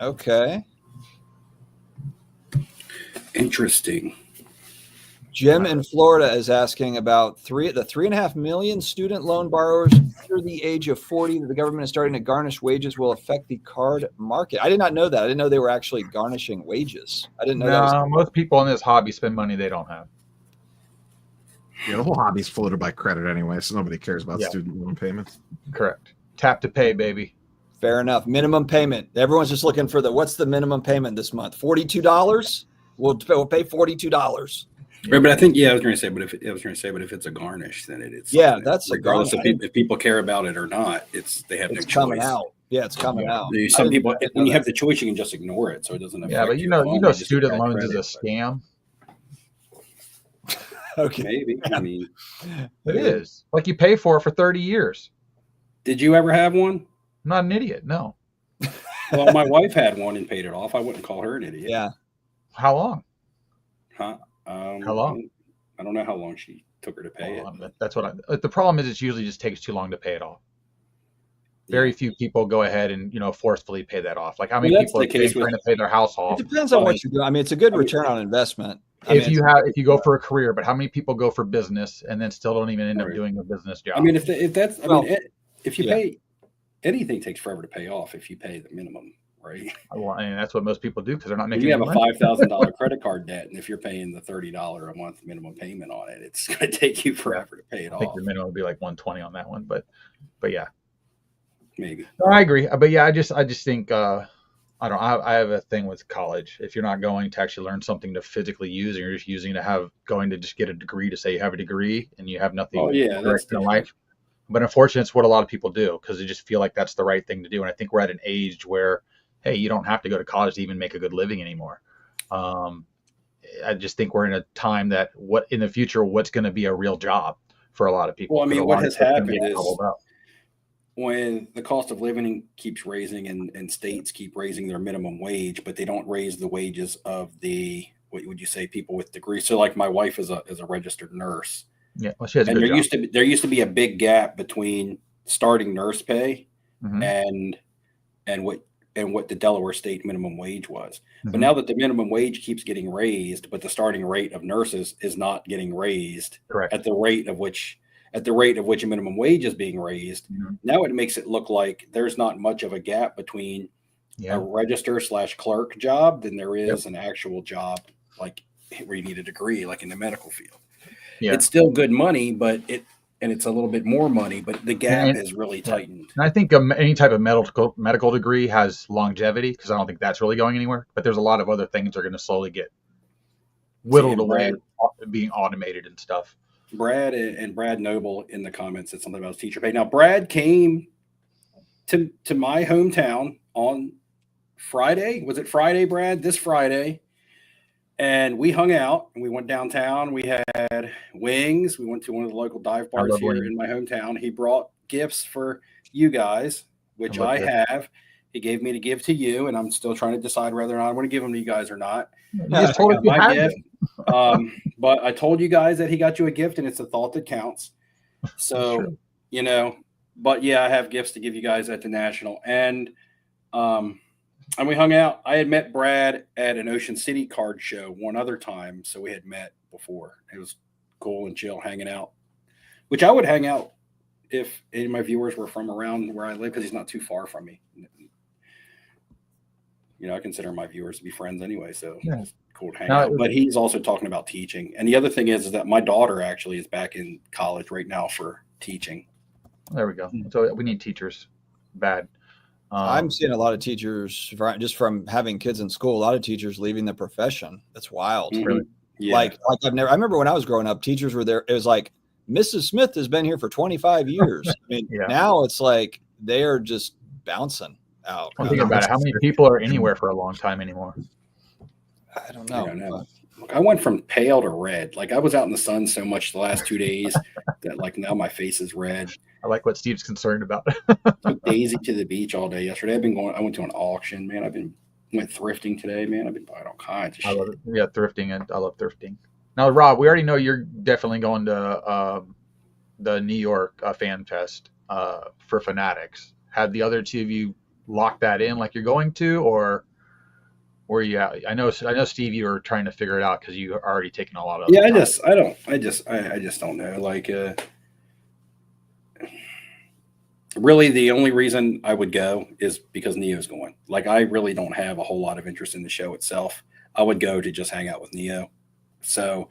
Okay. Interesting. Jim in Florida is asking about the 3.5 million student loan borrowers under the age of 40 that the government is starting to garnish wages will affect the card market. I did not know that. I didn't know they were actually garnishing wages. I didn't know that was. Most people in this hobby spend money they don't have. Yeah, the whole hobby's floated by credit anyway, so nobody cares about student loan payments. Correct. Tap to pay, baby. Fair enough. Minimum payment. Everyone's just looking for what's the minimum payment this month? $42? We'll pay $42. Right, but I think I was going to say, but if it's a garnish, then it's that's regardless if people care about it or not. They have no choice. Coming out. Yeah, it's coming out. Some people, when you have the choice, you can just ignore it, so it doesn't affect. Yeah, but you know, student loans is a scam. Okay, maybe. I mean, it is like you pay for it for 30 years. Did you ever have one? I'm not an idiot. No. Well, my wife had one and paid it off. I wouldn't call her an idiot. Yeah. How long? Huh? How long? I don't know how long she took her to pay it. That's the problem is. It usually just takes too long to pay it off. Very few people go ahead and forcefully pay that off. Like how many people are trying to pay their house off? It depends on what you do. I mean, it's a good return on investment. If you go for a career, but how many people go for business and then still don't even end up doing a business job? I mean, if you pay, anything takes forever to pay off if you pay the minimum, right? Well, I mean, that's what most people do because they're not making. You have a $5,000 credit card debt, and if you're paying the $30 a month minimum payment on it, it's going to take you forever to pay it off. I think the minimum would be like $120 on that one, but yeah, maybe. No, I agree, but yeah, I just think I have a thing with college. If you're not going to actually learn something to physically use, and you're just using going to just get a degree to say you have a degree and you have nothing in life. But unfortunately, it's what a lot of people do because they just feel like that's the right thing to do. And I think we're at an age where, hey, you don't have to go to college to even make a good living anymore. I just think we're in a time that in the future, what's going to be a real job for a lot of people. Well, I mean, what has happened is when the cost of living keeps raising and states keep raising their minimum wage, but they don't raise the wages of what would you say, people with degrees. So like my wife is a registered nurse. Yeah, well, she has a good job. There used to be a big gap between starting nurse pay and what the Delaware state minimum wage was. Mm-hmm. But now that the minimum wage keeps getting raised, but the starting rate of nurses is not getting raised at the rate of which a minimum wage is being raised. Mm-hmm. Now it makes it look like there's not much of a gap between a register/clerk job than there is an actual job like where you need a degree, like in the medical field. Yeah. It's still good money, but it's a little bit more money, but the gap has really tightened. And I think any type of medical degree has longevity because I don't think that's really going anywhere. But there's a lot of other things that are going to slowly get whittled away, being automated and stuff. Brad Noble in the comments said something about his teacher pay. Now, Brad came to my hometown on Friday. Was it Friday, Brad? This Friday. And we hung out and we went downtown. We had wings. We went to one of the local dive bars here in my hometown. He brought gifts for you guys, which I have. He gave me to give to you, and I'm still trying to decide whether or not I want to give them to you guys or not. Yeah, my gift. But I told you guys that he got you a gift, and it's the thought that counts. So, but yeah, I have gifts to give you guys at the National. And we hung out. I had met Brad at an Ocean City card show one other time, so we had met before. It was cool and chill hanging out, which I would hang out if any of my viewers were from around where I live because he's not too far from me. I consider my viewers to be friends anyway, so it's cool to hang out. But he's also talking about teaching. And the other thing is that my daughter actually is back in college right now for teaching. There we go. So we need teachers bad. I'm seeing a lot of teachers just from having kids in school. A lot of teachers leaving the profession. That's wild. Mm-hmm. Yeah. Like I remember when I was growing up, teachers were there. It was like Mrs. Smith has been here for 25 years. I mean, now it's like they are just bouncing out. Think about it. How many people are anywhere for a long time anymore? I don't know. Look, I went from pale to red. Like I was out in the sun so much the last 2 days that like now my face is red. I like what Steve's concerned about. Took Daisy to the beach all day yesterday. I went to an auction, man. Went thrifting today, man. I've been buying all kinds of shit. I love it. Yeah, thrifting, and I love thrifting. Now, Rob, we already know you're definitely going to the New York Fan Fest for Fanatics. Have the other two of you locked that in like you're going to, or Where are you at? I know, Steve, you were trying to figure it out because you are already taken a lot of. Yeah, I just don't know. Like, really, the only reason I would go is because Neo's going. Like, I really don't have a whole lot of interest in the show itself. I would go to just hang out with Neo. So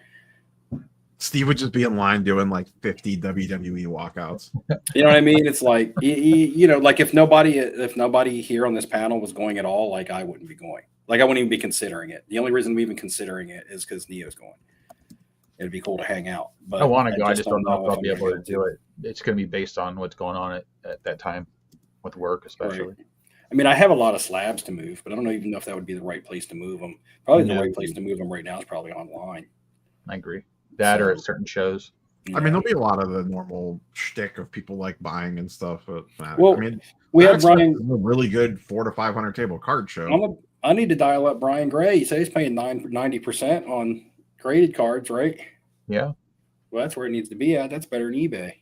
Steve would just be in line doing like 50 WWE walkouts. You know what I mean? It's like, you know, like if nobody here on this panel was going at all, like I wouldn't be going. Like I wouldn't even be considering it. The only reason I'm even considering it is because Neo's going. It'd be cool to hang out. But I want to go. I just don't know if I'll be able to do it. It's going to be based on what's going on at that time with work, especially. Right. I mean, I have a lot of slabs to move, but I don't even know if that would be the right place to move them. Probably the right place to move them right now is probably online. I agree. That or at certain shows. Yeah. I mean, there'll be a lot of the normal shtick of people like buying and stuff. But well, I mean, we have Brian. A really good 400 to 500 table card show. I need to dial up Brian Gray. He says he's paying 90% on graded cards, right? Yeah. Well, that's where it needs to be at. That's better than eBay.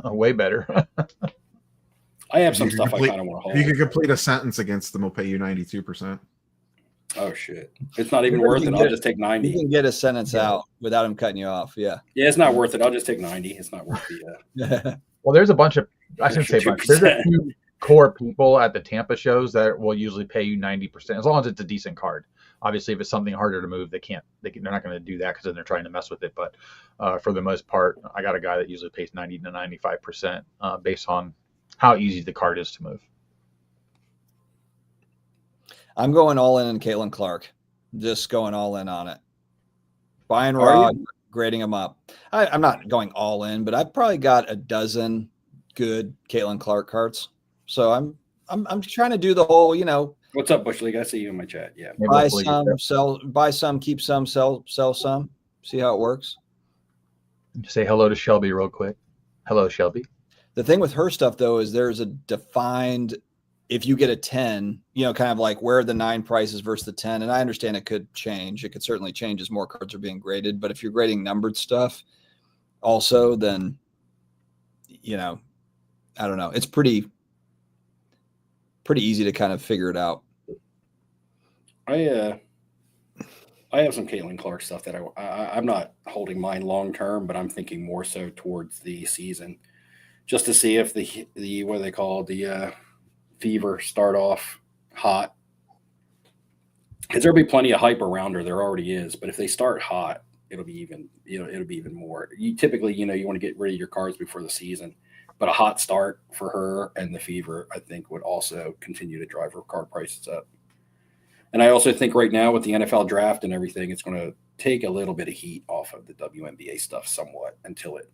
Way better. I have some stuff I kind of want to hold. If you could complete a sentence against them, we'll pay you 92%. Oh shit! It's not even worth it. I'll just take 90. You can get a sentence out without him cutting you off. Yeah. Yeah, it's not worth it. I'll just take 90. It's not worth the. Well, there's a bunch of. I shouldn't say bunch. There's a few core people at the Tampa shows that will usually pay you 90% as long as it's a decent card. Obviously, if it's something harder to move, they're not going to do that because then they're trying to mess with it. But for the most part, I got a guy that usually pays 90 to 95% based on how easy the card is to move. I'm going all in Caitlin Clark. Just going all in on it. Buying raw, grading them up. I'm not going all in, but I've probably got a dozen good Caitlin Clark cards. So I'm trying to do the whole, you know. What's up, Bush League? I see you in my chat. Yeah. Buy some, sell. Buy some, keep some, sell some. See how it works. Say hello to Shelby real quick. Hello, Shelby. The thing with her stuff though is there's a defined. If you get a 10, you know, kind of like where are the 9 prices versus the 10. And I understand it could change. It could certainly change as more cards are being graded. But if you're grading numbered stuff also, then, you know, I don't know. It's pretty easy to kind of figure it out. I have some Caitlin Clark stuff that I'm not holding mine long term, but I'm thinking more so towards the season, just to see if the what do they call the Fever start off hot. Because there'll be plenty of hype around her. There already is, but if they start hot, it'll be even more. You typically, you want to get rid of your cards before the season, but a hot start for her and the Fever, I think, would also continue to drive her card prices up. And I also think right now with the NFL draft and everything, it's going to take a little bit of heat off of the WNBA stuff somewhat until it,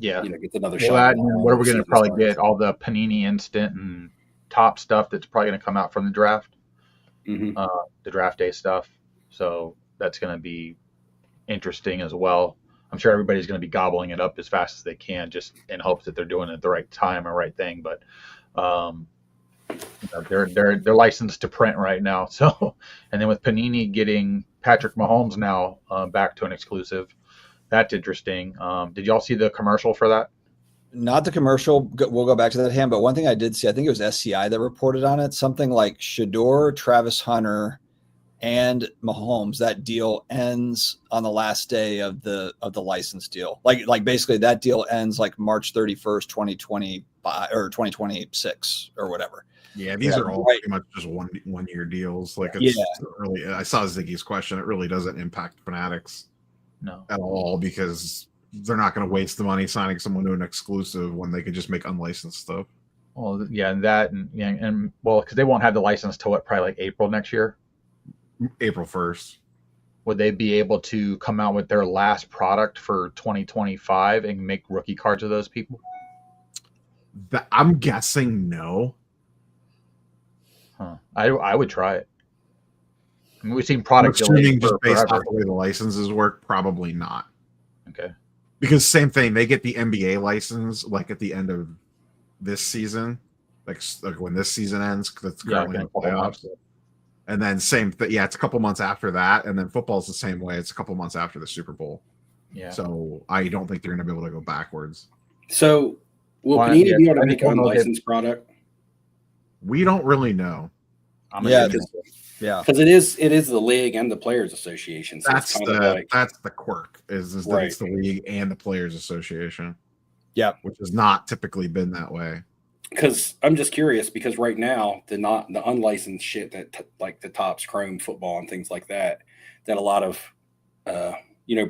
gets another shot. What are we going to probably get? All the Panini Instant and top stuff that's probably going to come out from the draft, the draft day stuff. So that's going to be interesting as well. I'm sure everybody's going to be gobbling it up as fast as they can, just in hopes that they're doing it at the right time or right thing. But they're licensed to print right now. So, and then with Panini getting Patrick Mahomes now back to an exclusive, that's interesting. Did y'all see the commercial for that? Not the commercial. We'll go back to that hand. But one thing I did see, I think it was SCI that reported on it. Something like Shador, Travis Hunter, and Mahomes. That deal ends on the last day of the license deal. Like basically that deal ends like March 31st, 2025 or 2026 or whatever. Yeah, these are all pretty much just one year deals. Like it's really. I saw Ziggy's question. It really doesn't impact Fanatics at all because they're not going to waste the money signing someone to an exclusive when they could just make unlicensed stuff. Well, yeah, and because they won't have the license till probably like April next year. April 1st. Would they be able to come out with their last product for 2025 and make rookie cards of those people? I'm guessing no. Huh. I would try it. I mean, we've seen product delays just based off the way the licenses work. Probably not. Okay. Because same thing, they get the NBA license like at the end of this season, like when this season ends. That's currently in playoffs. And then same thing. Yeah, it's a couple months after that, and then football's the same way. It's a couple months after the Super Bowl. Yeah. So I don't think they're going to be able to go backwards. So will Panini be able to make an unlicensed product? We don't really know. Yeah, because it is the league and the players association. So that's the quirk is that right. It's the league and the players association. Yeah, which has not typically been that way. Because I'm just curious, because right now the unlicensed shit that like the Topps Chrome football and things like that a lot of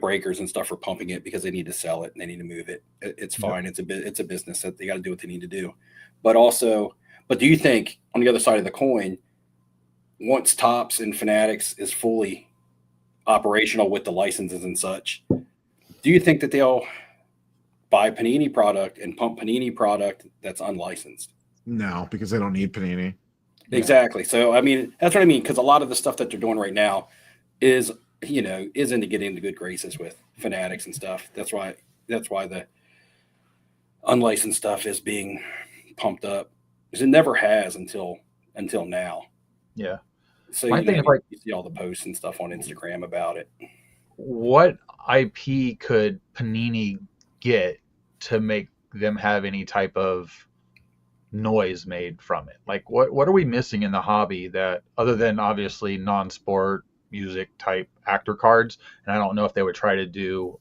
breakers and stuff are pumping it because they need to sell it and they need to move it. It's fine. It's a business that they got to do what they need to do. But do you think on the other side of the coin, once Topps and Fanatics is fully operational with the licenses and such, do you think that they'll buy Panini product and pump Panini product that's unlicensed? No, because they don't need Panini. Exactly. So, I mean, that's what I mean. Because a lot of the stuff that they're doing right now is into getting into good graces with Fanatics and stuff. That's why the unlicensed stuff is being pumped up, because it never has until now. Yeah. So you see all the posts and stuff on Instagram about it. What IP could Panini get to make them have any type of noise made from it? Like what are we missing in the hobby that, other than obviously non-sport music type actor cards? And I don't know if they would try to do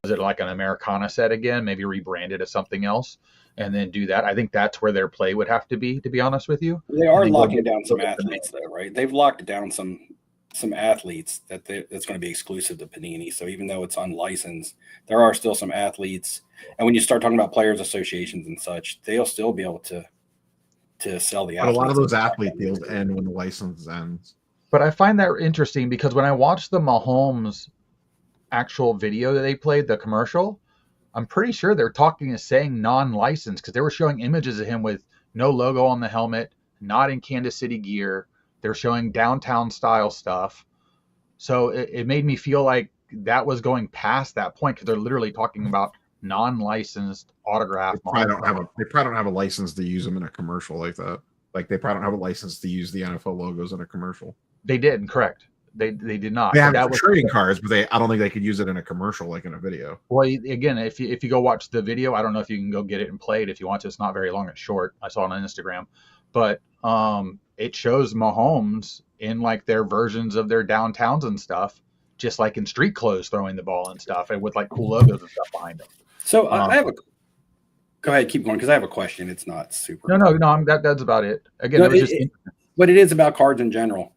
was it like an Americana set again, maybe rebrand it as something else and then do that. I think that's where their play would have to be honest with you. They are locking down some athletes though, right? They've locked down some athletes that's going to be exclusive to Panini. So even though it's unlicensed, there are still some athletes. And when you start talking about players associations and such, they'll still be able to sell the athletes. A lot of those athlete deals end when the license ends. But I find that interesting because when I watched the Mahomes actual video that they played, the commercial, I'm pretty sure they're saying non-licensed, because they were showing images of him with no logo on the helmet, not in Kansas City gear. They're showing downtown style stuff. So it made me feel like that was going past that point, because they're literally talking about non-licensed autograph. They probably don't have a license to use them in a commercial like that. Like they probably don't have a license to use the NFL logos in a commercial. They did, correct. They did not. They have it for trading cards, but I don't think they could use it in a commercial like in a video. Well, again, if you go watch the video, I don't know if you can go get it and play it if you want to. It's not very long. It's short. I saw it on Instagram, but it shows Mahomes in like their versions of their downtowns and stuff, just like in street clothes, throwing the ball and stuff, and with like cool logos and stuff behind them. So I have go ahead, keep going, because I have a question. It's not super. No. That's about it. Again, but it is about cards in general.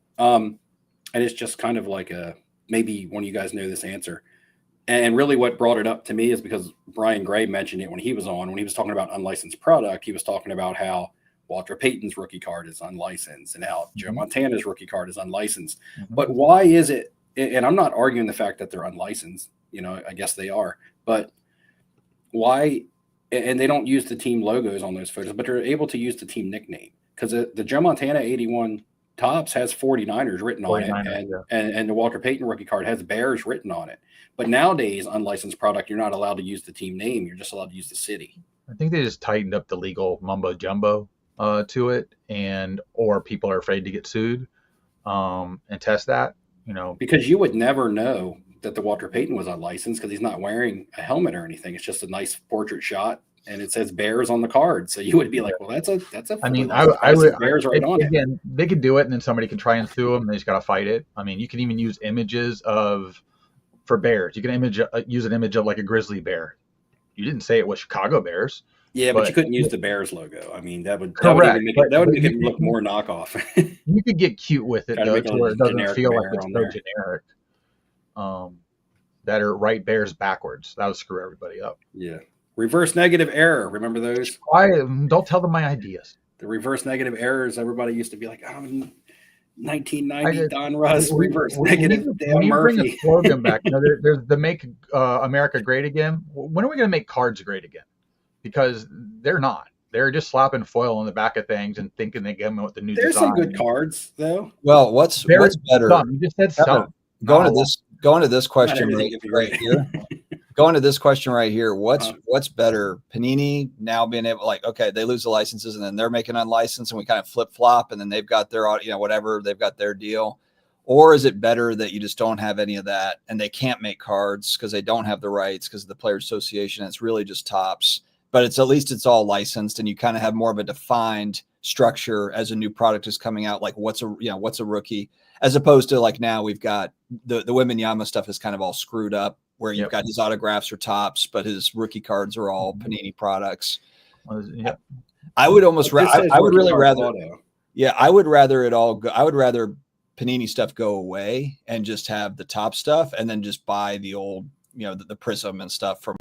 And it's just kind of like maybe one of you guys know this answer. And really what brought it up to me is because Brian Gray mentioned it when he was talking about unlicensed product. He was talking about how Walter Payton's rookie card is unlicensed and how Joe Montana's rookie card is unlicensed. Mm-hmm. But why is it, and I'm not arguing the fact that they're unlicensed, I guess they are, but why, and they don't use the team logos on those photos, but they're able to use the team nickname, because the Joe Montana 81 Topps has 49ers written on it, and the Walter Payton rookie card has Bears written on it. But nowadays, unlicensed product, you're not allowed to use the team name. You're just allowed to use the city. I think they just tightened up the legal mumbo jumbo to it, or people are afraid to get sued and test that. Because you would never know that the Walter Payton was unlicensed because he's not wearing a helmet or anything. It's just a nice portrait shot. And it says Bears on the card, so you would be like, "Well, that's a." I mean, I would Bears right on it. Again, they could do it, and then somebody can try and sue them. They just got to fight it. I mean, you can even use images for bears. You can use an image of like a grizzly bear. You didn't say it was Chicago Bears. Yeah, but you couldn't use the Bears logo. I mean, that would make it look more knockoff. You could get cute with it though, to where it doesn't feel like it's so generic. That are right bears backwards. That would screw everybody up. Yeah. Reverse negative error. Remember those? Don't tell them my ideas. The reverse negative errors. Everybody used to be like, 1990 Don Russ, reverse negative Dan Murphy. Bring a slogan back. There's the Make America Great Again. When are we going to make cards great again? Because they're not. They're just slapping foil on the back of things and thinking they get them with the new design. There's some good cards, though. Well, what's better? You just said some. Going to this question right here. Going to this question right here, what's better? Panini now being able, like, okay, they lose the licenses and then they're making unlicensed and we kind of flip flop and then they've got their, whatever, they've got their deal. Or is it better that you just don't have any of that and they can't make cards because they don't have the rights because of the Players Association? It's really just Topps, but at least it's all licensed and you kind of have more of a defined structure as a new product is coming out. Like what's a rookie, as opposed to like now we've got the Wembanyama stuff is kind of all screwed up where you've got his autographs or tops, but his rookie cards are all Panini products. I would almost, I would really rather, I would rather it all go. I would rather Panini stuff go away and just have the top stuff and then just buy the old, the Prism and stuff from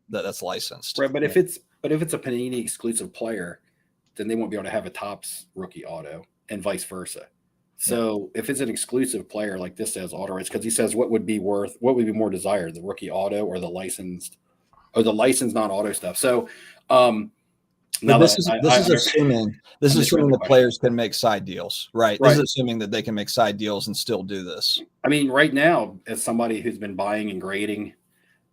that's licensed. Right. But if it's a Panini exclusive player, then they won't be able to have a Topps rookie auto and vice versa. So if it's an exclusive player like this says auto rights, because he says what would be more desired, the rookie auto or the licensed non-auto stuff. So this is assuming the players can make side deals, right? This is assuming that they can make side deals and still do this. I mean, right now, as somebody who's been buying and grading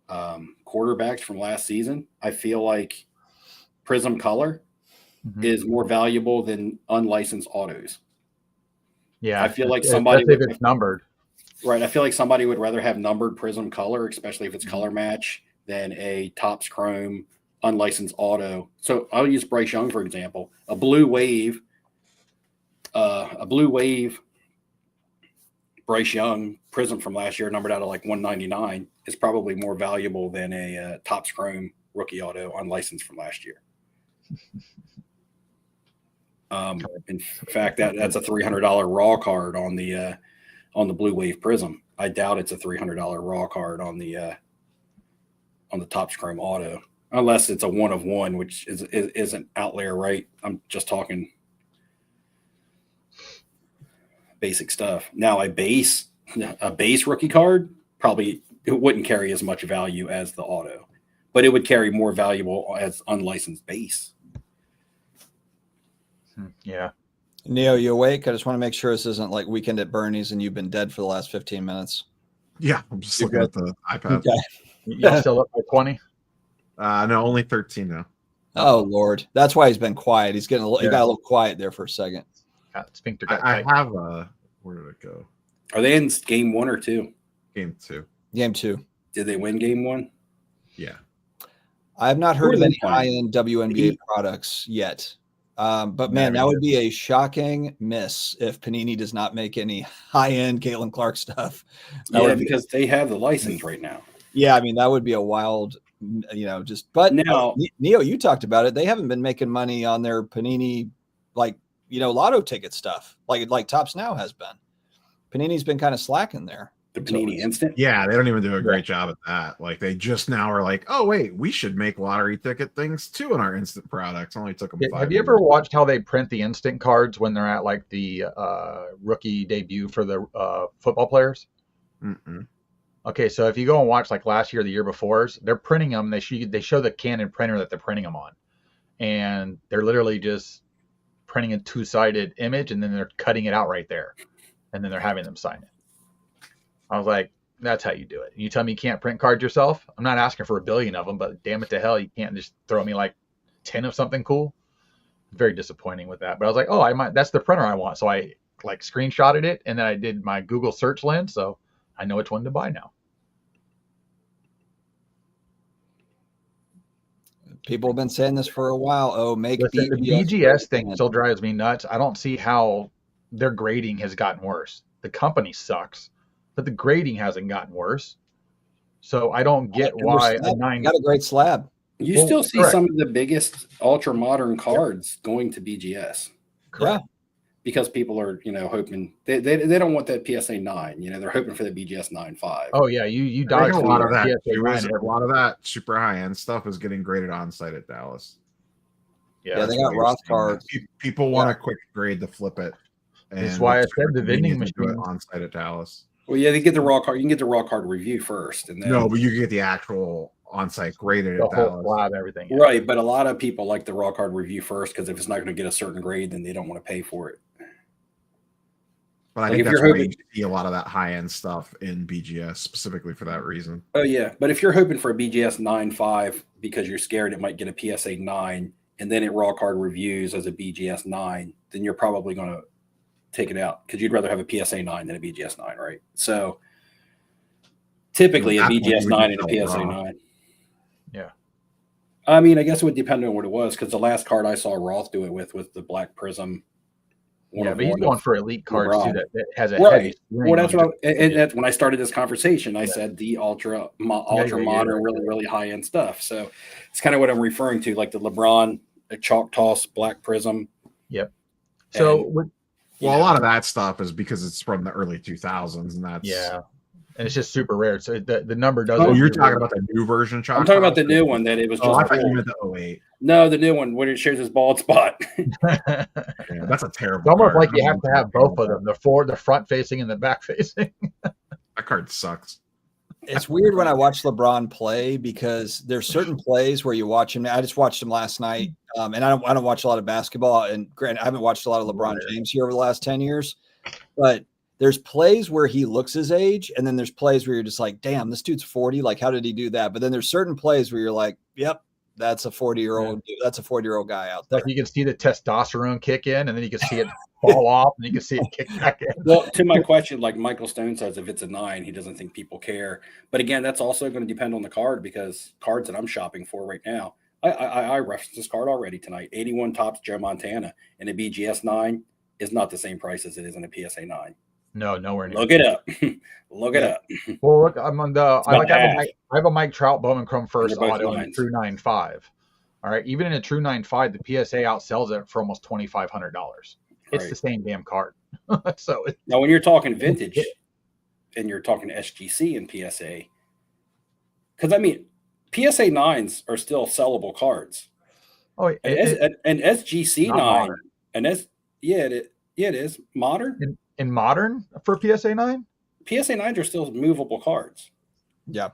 quarterbacks from last season, I feel like Prism Color is more valuable than unlicensed autos. Yeah, I feel like somebody if it's numbered. Right, I feel like somebody would rather have numbered Prism Color, especially if it's color match, than a Topps Chrome unlicensed auto. So I'll use Bryce Young for example. A blue wave Bryce Young Prism from last year, numbered out of like 199, is probably more valuable than a Topps Chrome rookie auto unlicensed from last year. In fact, that's a $300 raw card on the Blue Wave Prism. I doubt it's a $300 raw card on the Topps Chrome auto, unless it's a 1 of 1, which isn't out there, right? I'm just talking basic stuff. Now a base rookie card probably it wouldn't carry as much value as the auto, but it would carry more valuable as unlicensed base. Yeah. Neo, you awake? I just want to make sure this isn't like Weekend at Bernie's and you've been dead for the last 15 minutes. Yeah, I'm just looking at the iPad. Okay. You're still up by 20? No, only 13 now. Oh Lord, that's why he's been quiet. He's getting he got a little quiet there for a second. Sphincter I have where did it go? Are they in game 1 or 2? Game 2. Game 2. Did they win game 1? Yeah. I have not heard of any high-end WNBA products yet. But man, that would be a shocking miss if Panini does not make any high-end Caitlin Clark stuff. Because they have the license right now. Yeah, I mean that would be a wild, but now, Neo, you talked about it. They haven't been making money on their Panini, lotto ticket stuff, like Topps Now has been. Panini's been kind of slacking there. The Panini Instant? Yeah, they don't even do a great job at that. Like they just now are like, oh wait, we should make lottery ticket things too in our instant products. Only took them 5 years. Have you ever watched how they print the instant cards when they're at like the rookie debut for the football players? Mm-mm. Okay, so if you go and watch like last year or the year before, they're printing them. They show the Canon printer that they're printing them on, and they're literally just printing a 2-sided image, and then they're cutting it out right there, and then they're having them sign it. I was like, that's how you do it. You tell me you can't print cards yourself? I'm not asking for 1 billion of them, but damn it to hell, you can't just throw me like 10 of something cool. Very disappointing with that. But I was like, that's the printer I want. So I like screenshotted it, and then I did my Google search lens, so I know which one to buy now. People have been saying this for a while. The BGS thing still drives me nuts. I don't see how their grading has gotten worse. The company sucks, but the grading hasn't gotten worse. So I don't get why a 9 got a great slab. You still see some of the biggest ultra modern cards going to BGS. Correct. Yeah. Because people are, hoping they don't want that PSA 9. They're hoping for the BGS 9.5. Oh yeah, you dodge a lot of that. A lot of that super high end stuff is getting graded on site at Dallas. Yeah, they got Roth cards. People want a quick grade to flip it. That's why I said the vending machine on site at Dallas. Well, yeah, they get the raw card. You can get the raw card review first, and then but you can get the actual on-site graded the at whole Dallas. slab, everything. Yeah. Right, but a lot of people like the raw card review first because if it's not going to get a certain grade, then they don't want to pay for it. But I think that's why you see a lot of that high-end stuff in BGS specifically for that reason. Oh, yeah. But if you're hoping for a BGS 9.5 because you're scared it might get a PSA 9 and then it raw card reviews as a BGS 9, then you're probably going to take it out because you'd rather have a PSA 9 than a BGS 9, right? So typically a BGS 9 and a PSA 9. Yeah. I mean, I guess it would depend on what it was, because the last card I saw Roth do it with was the Black Prism. Yeah, but he's going for elite cards too that has a right. heavy. Well, that's what that's when I started this conversation. I said the ultra modern, really high end stuff. So it's kind of what I'm referring to, like the LeBron, the Chalk Toss, Black Prism. Yep. So, a lot of that stuff is because it's from the early 2000s, and that's and it's just super rare. So the number doesn't. Oh, you're talking about the new version, Chalk? I'm talking about the new one that it was. I thought you meant the 08. No, the new one when it shares his bald spot. That's a terrible. It's almost like you have to have both of them: the front facing and the back facing. That card sucks. It's weird when I watch LeBron play, because there's certain plays where you watch him. I just watched him last night, and I don't watch a lot of basketball. And granted, I haven't watched a lot of LeBron James here over the last 10 years, but there's plays where he looks his age, and then there's plays where you're just like, damn, this dude's 40. Like, how did he do that? But then there's certain plays where you're like, yep, that's a 40-year-old dude. That's a 40-year-old guy out there. Like, you can see the testosterone kick in, and then you can see it fall off, and you can see it kick back in. Well, to my question, like Michael Stone says, if it's a 9, he doesn't think people care. But again, that's also going to depend on the card, because cards that I'm shopping for right now, I referenced this card already tonight. 81 Topps Joe Montana, and a BGS 9 is not the same price as it is in a PSA 9. No, nowhere near. Look it up. Look it up. Well, look, I'm on the. I have a Mike Trout Bowman Chrome First auto in a True 9.5. All right, even in a True 9.5, the PSA outsells it for almost $2,500. It's the same damn card. So now, when you're talking vintage, and you're talking SGC and PSA, because I mean, PSA 9s are still sellable cards. Oh, an SGC 9, it is modern. In modern for PSA 9? PSA 9s are still movable cards. Yeah.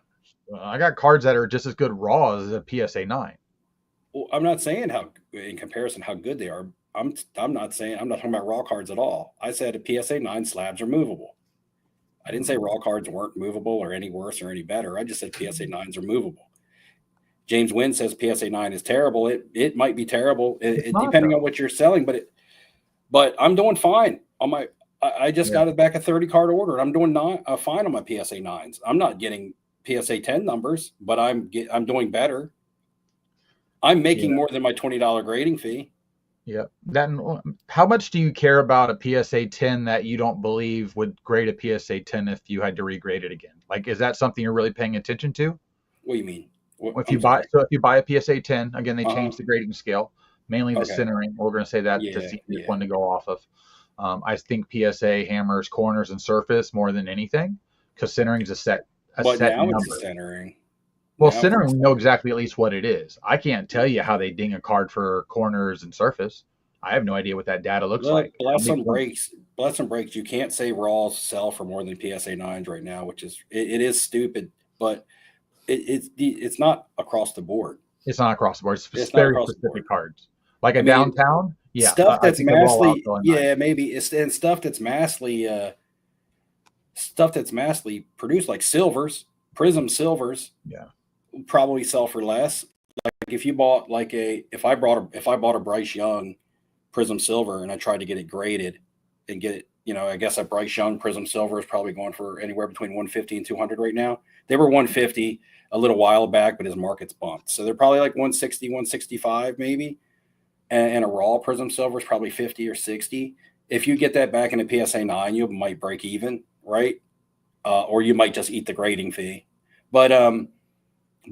I got cards that are just as good raw as a PSA 9. Well, I'm not saying in comparison how good they are. I'm not talking about raw cards at all. I said a PSA 9 slabs are movable. I didn't say raw cards weren't movable or any worse or any better. I just said PSA 9s are movable. James Wynn says PSA 9 is terrible. It might be terrible, depending on what you're selling, but I'm doing fine on my. I just got it back a 30 card order, and I'm doing fine on my PSA 9s. I'm not getting PSA 10 numbers, but I'm doing better. I'm making more than my $20 grading fee. Yeah. How much do you care about a PSA 10 that you don't believe would grade a PSA 10 if you had to regrade it again? Like, is that something you're really paying attention to? What do you mean? If you buy a PSA 10, again, they changed the grading scale, mainly the centering. We're going to say that to see which one to go off of. I think PSA hammers corners and surface more than anything, because centering is a set number. It's centering. Well, centering, we know exactly at least what it is. I can't tell you how they ding a card for corners and surface. I have no idea what that data looks like. Bless some breaks. You can't say raws sell for more than PSA 9s right now, which is it is stupid, but it's not across the board. It's not across the board. It's very specific cards. Like downtown, stuff that's massively, maybe it's and stuff that's massively produced, like silvers, Prism silvers, probably sell for less. Like if you bought if I bought a Bryce Young Prism silver and I tried to get it graded and get it, I guess a Bryce Young Prism silver is probably going for anywhere between 150 and 200 right now. They were 150 a little while back, but his market's bumped, so they're probably like 160, 165 maybe. And a raw Prism silver is probably 50 or 60. If you get that back in a PSA 9, you might break even, right? Or you might just eat the grading fee. But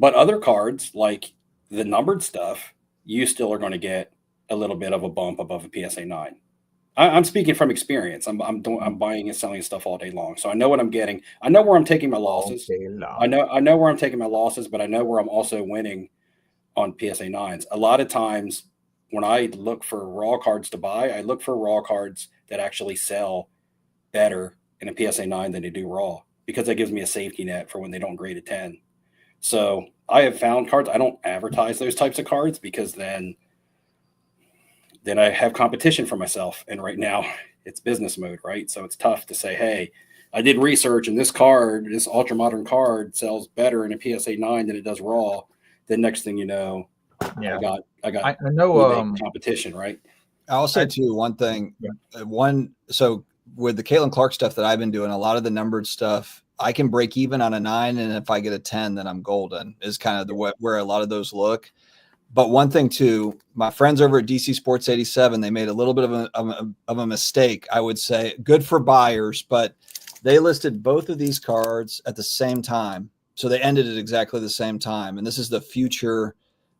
other cards, like the numbered stuff, you still are going to get a little bit of a bump above a PSA 9. I'm speaking from experience. I'm buying and selling stuff all day long, so I know what I'm getting. I know where I'm taking my losses. I know where I'm taking my losses, but I know where I'm also winning on PSA 9s. A lot of times, when I look for raw cards to buy, I look for raw cards that actually sell better in a PSA 9 than they do raw, because that gives me a safety net for when they don't grade a 10. So I have found cards. I don't advertise those types of cards, because then I have competition for myself. And right now it's business mode, right? So it's tough to say, hey, I did research and this ultra modern card sells better in a PSA 9 than it does raw. Then next thing you know, I know competition, right? I'll say too, one thing, so with the Caitlin Clark stuff that I've been doing, a lot of the numbered stuff, I can break even on a 9. And if I get a 10, then I'm golden, is kind of where a lot of those look. But one thing too, my friends over at DC Sports 87, they made a little bit of a mistake, I would say. Good for buyers, but they listed both of these cards at the same time. So they ended at exactly the same time. And this is the future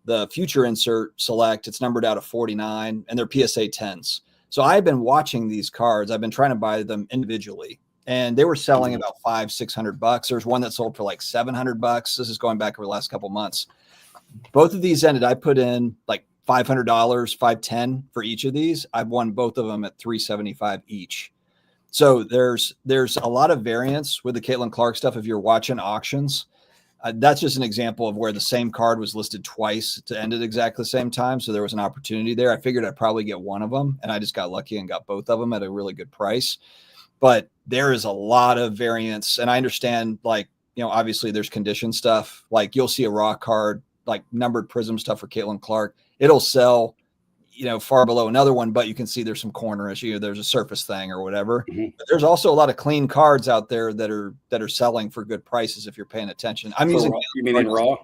insert select. It's numbered out of 49 and they're PSA 10s. So I've been watching these cards. I've been trying to buy them individually and they were selling about $500-600. There's one that sold for like $700. This is going back over the last couple months. Both of these ended. I put in like $500, $510 for each of these. I've won both of them at $375 each. So there's a lot of variance with the Caitlin Clark stuff. If you're watching auctions, that's just an example of where the same card was listed twice to end at exactly the same time. So there was an opportunity there. I figured I'd probably get one of them, and I just got lucky and got both of them at a really good price. But there is a lot of variance, and I understand, like, obviously there's condition stuff. Like you'll see a raw card, like numbered prism stuff for Caitlin Clark. It'll sell, far below another one, but you can see there's some corner issue. There's a surface thing or whatever. Mm-hmm. But there's also a lot of clean cards out there that are selling for good prices if you're paying attention. I'm using. You mean in raw?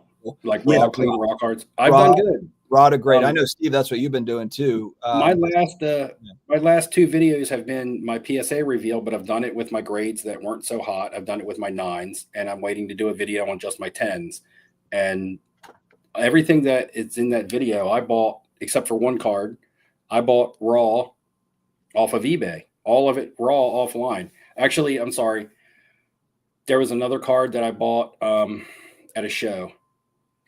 Like raw, clean raw cards? I've done good. Raw to great. I know, Steve, that's what you've been doing too. My last 2 videos have been my PSA reveal, but I've done it with my grades that weren't so hot. I've done it with my 9s, and I'm waiting to do a video on just my 10s. And everything that is in that video, I bought, except for one card, I bought raw off of eBay. All of it raw offline. Actually, I'm sorry. There was another card that I bought at a show.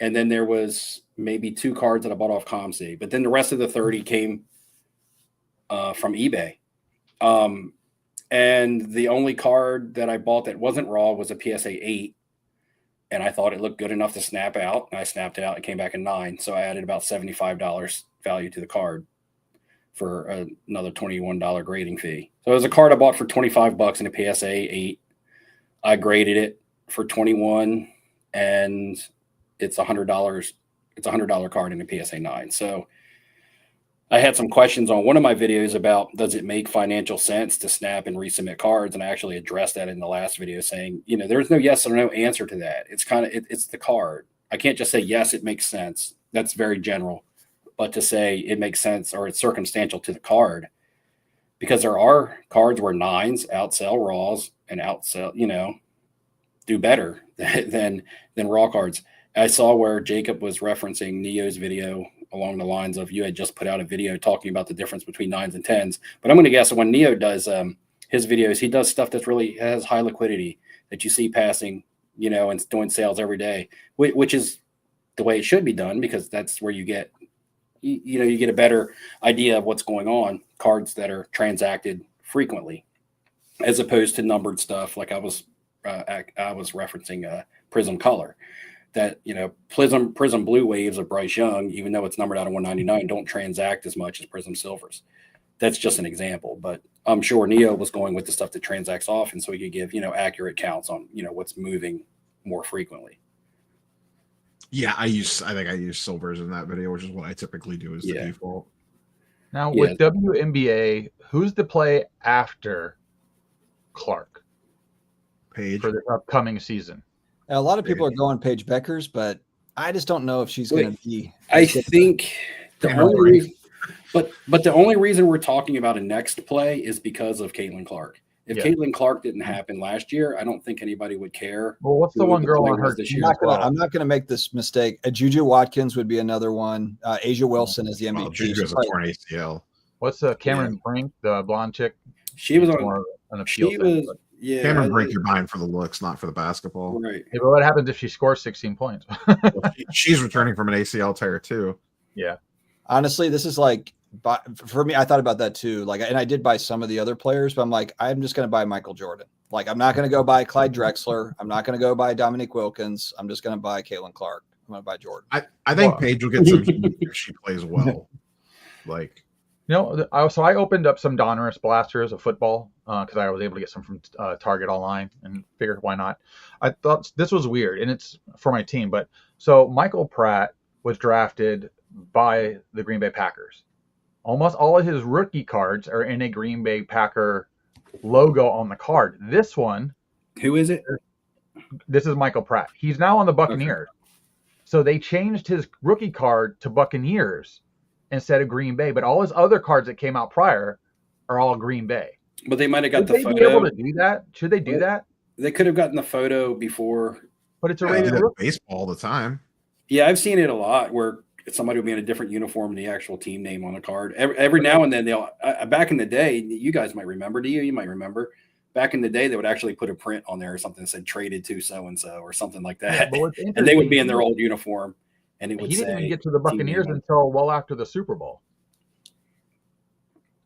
And then there was maybe 2 cards that I bought off ComC. But then the rest of the 30 came from eBay. And the only card that I bought that wasn't raw was a PSA 8. And I thought it looked good enough to snap out. And I snapped it out. It came back in 9. So I added about $75 value to the card for another $21 grading fee. So it was a card I bought for $25 in a PSA 8. I graded it for $21, and it's $100. It's a $100 card in a PSA 9. So I had some questions on one of my videos about, does it make financial sense to snap and resubmit cards? And I actually addressed that in the last video, saying, there's no yes or no answer to that. It's kind of, it's the card. I can't just say, yes, it makes sense. That's very general. But to say it makes sense or it's circumstantial to the card, because there are cards where 9s outsell raws and outsell, do better than raw cards. I saw where Jacob was referencing Neo's video along the lines of, you had just put out a video talking about the difference between 9s and 10s. But I'm going to guess that when Neo does his videos, he does stuff that's really has high liquidity that you see passing, and doing sales every day, which is the way it should be done, because that's where you get, you get a better idea of what's going on. Cards that are transacted frequently, as opposed to numbered stuff. Like I was referencing Prism Color. That Prism Blue Waves of Bryce Young, even though it's numbered out of 199, don't transact as much as Prism Silvers. That's just an example, but I'm sure Neo was going with the stuff that transacts often, so he could give accurate counts on what's moving more frequently. Yeah, I think I use silvers in that video, which is what I typically do as the default. Now with WNBA, who's to play after Clark? Paige for the upcoming season. A lot of people are going Paige Beckers, but I just don't know if she's going to be. I think the only reason, but the only reason we're talking about a next play is because of Caitlin Clark. If Caitlin Clark didn't happen last year, I don't think anybody would care. Well, what's the one girl on her this year? I'm not going to make this mistake. Juju Watkins would be another one. Asia Wilson is the MVP. Juju has a torn ACL. What's Cameron Brink, the blonde chick? She was on an appeal. Cameron Brink, you're buying for the looks, not for the basketball. Right. Yeah, but what happens if she scores 16 points? She's returning from an ACL tear too. Yeah. Honestly, this is like, for me, I thought about that too. Like, and I did buy some of the other players, but I'm like, I'm just going to buy Michael Jordan. Like, I'm not going to go buy Clyde Drexler. I'm not going to go buy Dominique Wilkins. I'm just going to buy Caitlin Clark. I'm going to buy Jordan. I think Paige will get some heat if she plays well. Like, so I opened up some Donruss blasters of football because I was able to get some from Target online and figured why not. I thought this was weird, and it's for my team. But so Michael Pratt was drafted by the Green Bay Packers. Almost all of his rookie cards are in a Green Bay Packer logo on the card. This one, who is it? This is Michael Pratt. He's now on the Buccaneers. Okay. So they changed his rookie card to Buccaneers instead of Green Bay, but all his other cards that came out prior are all Green Bay. But they might have got Should the they photo. be able to do that? Should they do that? They could have gotten the photo before. But it's a rated rookie. Baseball all the time. Yeah, I've seen it a lot where somebody will be in a different uniform than the actual team name on the card. Every now and then they'll. Back in the day, you guys might remember. Do you? You might remember. Back in the day, they would actually put a print on there or something that said traded to so and so or something like that, and they would be in their old uniform, and it would say. He didn't even get to the Buccaneers until well after the Super Bowl.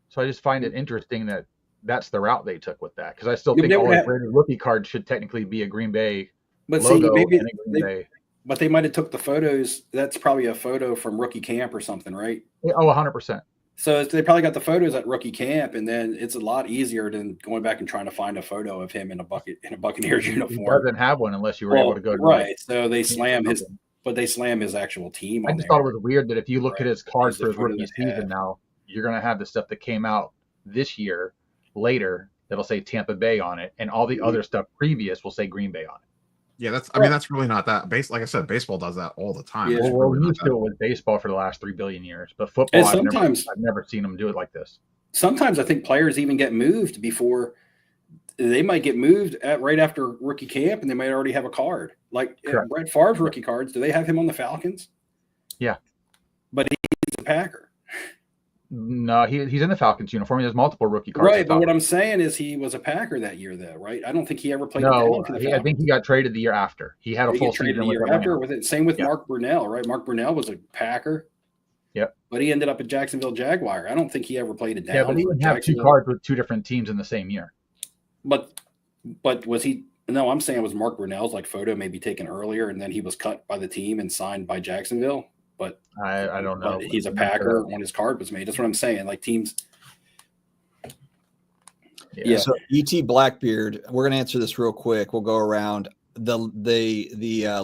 So I just find it interesting that that's the route they took with that, because I still think all his rated rookie cards should technically be a Green Bay logo. But they might have took the photos. That's probably a photo from rookie camp or something, right? Oh, 100%. So they probably got the photos at rookie camp, and then it's a lot easier than going back and trying to find a photo of him in a Buccaneers uniform. He doesn't have one unless you were able to go to right. So they slam his actual team. I just thought it was weird that if you look at his cards for his rookie season now, you're going to have the stuff that came out this year later that'll say Tampa Bay on it, and all the other stuff previous will say Green Bay on it. Yeah, that's really not that like I said, baseball does that all the time. Yeah, we're used to it with baseball for the last 3 billion years, but football, I've never seen them do it like this. Sometimes I think players even get moved before they might get moved right after rookie camp, and they might already have a card. Like Brett Favre's rookie cards, do they have him on the Falcons? Yeah, but he's a Packer. No, he's in the Falcons uniform. He has multiple rookie cards. Right, but what I'm saying is he was a Packer that year, though, right? I don't think he ever played. No, I think he got traded the year after. He had a full season the year after. With it, same with Mark Brunell, right? Mark Brunell was a Packer. Yep. But he ended up a Jacksonville Jaguar. I don't think he ever played it down. Yeah, but he didn't have 2 cards with 2 different teams in the same year. But was he? No, I'm saying it was Mark Brunell's photo maybe taken earlier, and then he was cut by the team and signed by Jacksonville. But I don't know. He's a Packer when his card was made. That's what I'm saying. Like teams. Yeah. So ET Blackbeard, we're gonna answer this real quick. We'll go around the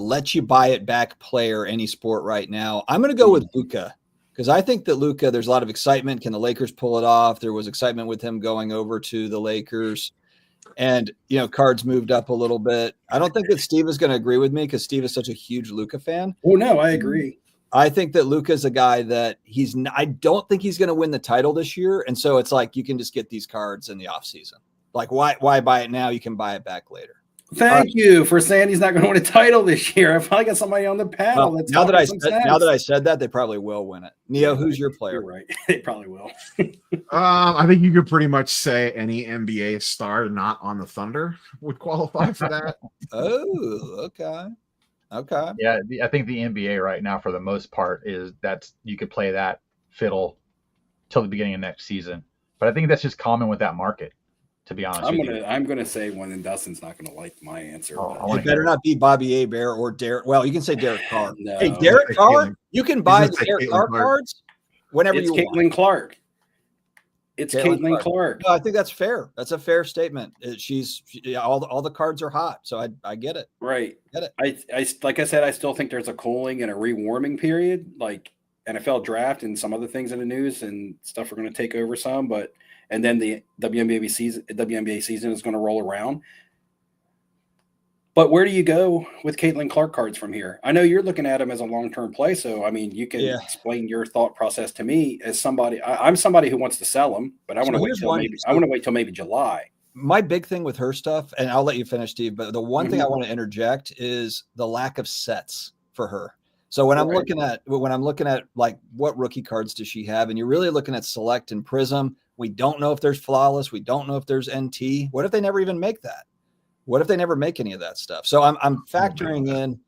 let you buy it back player any sport right now. I'm gonna go with Luka, because I think that Luka, there's a lot of excitement. Can the Lakers pull it off? There was excitement with him going over to the Lakers, and cards moved up a little bit. I don't think that Steve is going to agree with me, because Steve is such a huge Luka fan. Oh no, I agree. I think that Luka's a guy that I don't think he's going to win the title this year. And so it's like, you can just get these cards in the off season. Like, why buy it now? You can buy it back later. Thank you for saying he's not going to win a title this year. I finally got somebody on the panel. Well, now that I said that, they probably will win it. Neo, who's your player? You're right. They probably will. I think you could pretty much say any NBA star not on the Thunder would qualify for that. Oh, okay. Okay. Yeah, I think the NBA right now, for the most part, you could play that fiddle till the beginning of next season. But I think that's just common with that market, to be honest. I'm gonna say one, and Dustin's not gonna like my answer. It better not be Bobby Hebert or Derek. Well, you can say Derek Carr. No. Hey, Derek Carr, you can buy the Derek Carr cards whenever you want. Caitlin Clark. It's Caitlin Clark. No, I think that's fair. That's a fair statement. All the cards are hot, so I get it. Right. Get it. I like I said, I still think there's a cooling and a rewarming period, like NFL draft and some other things in the news and stuff are going to take over some, and then the WNBA season is going to roll around. But where do you go with Caitlin Clark cards from here? I know you're looking at them as a long-term play, so I mean, you can explain your thought process to me as somebody. I'm somebody who wants to sell them, but I want to wait till maybe July. My big thing with her stuff, and I'll let you finish, Steve, but the one thing I want to interject is the lack of sets for her. So when I'm looking at like what rookie cards does she have, and you're really looking at Select and Prism, we don't know if there's Flawless, we don't know if there's NT. What if they never even make that? What if they never make any of that stuff? So I'm factoring in.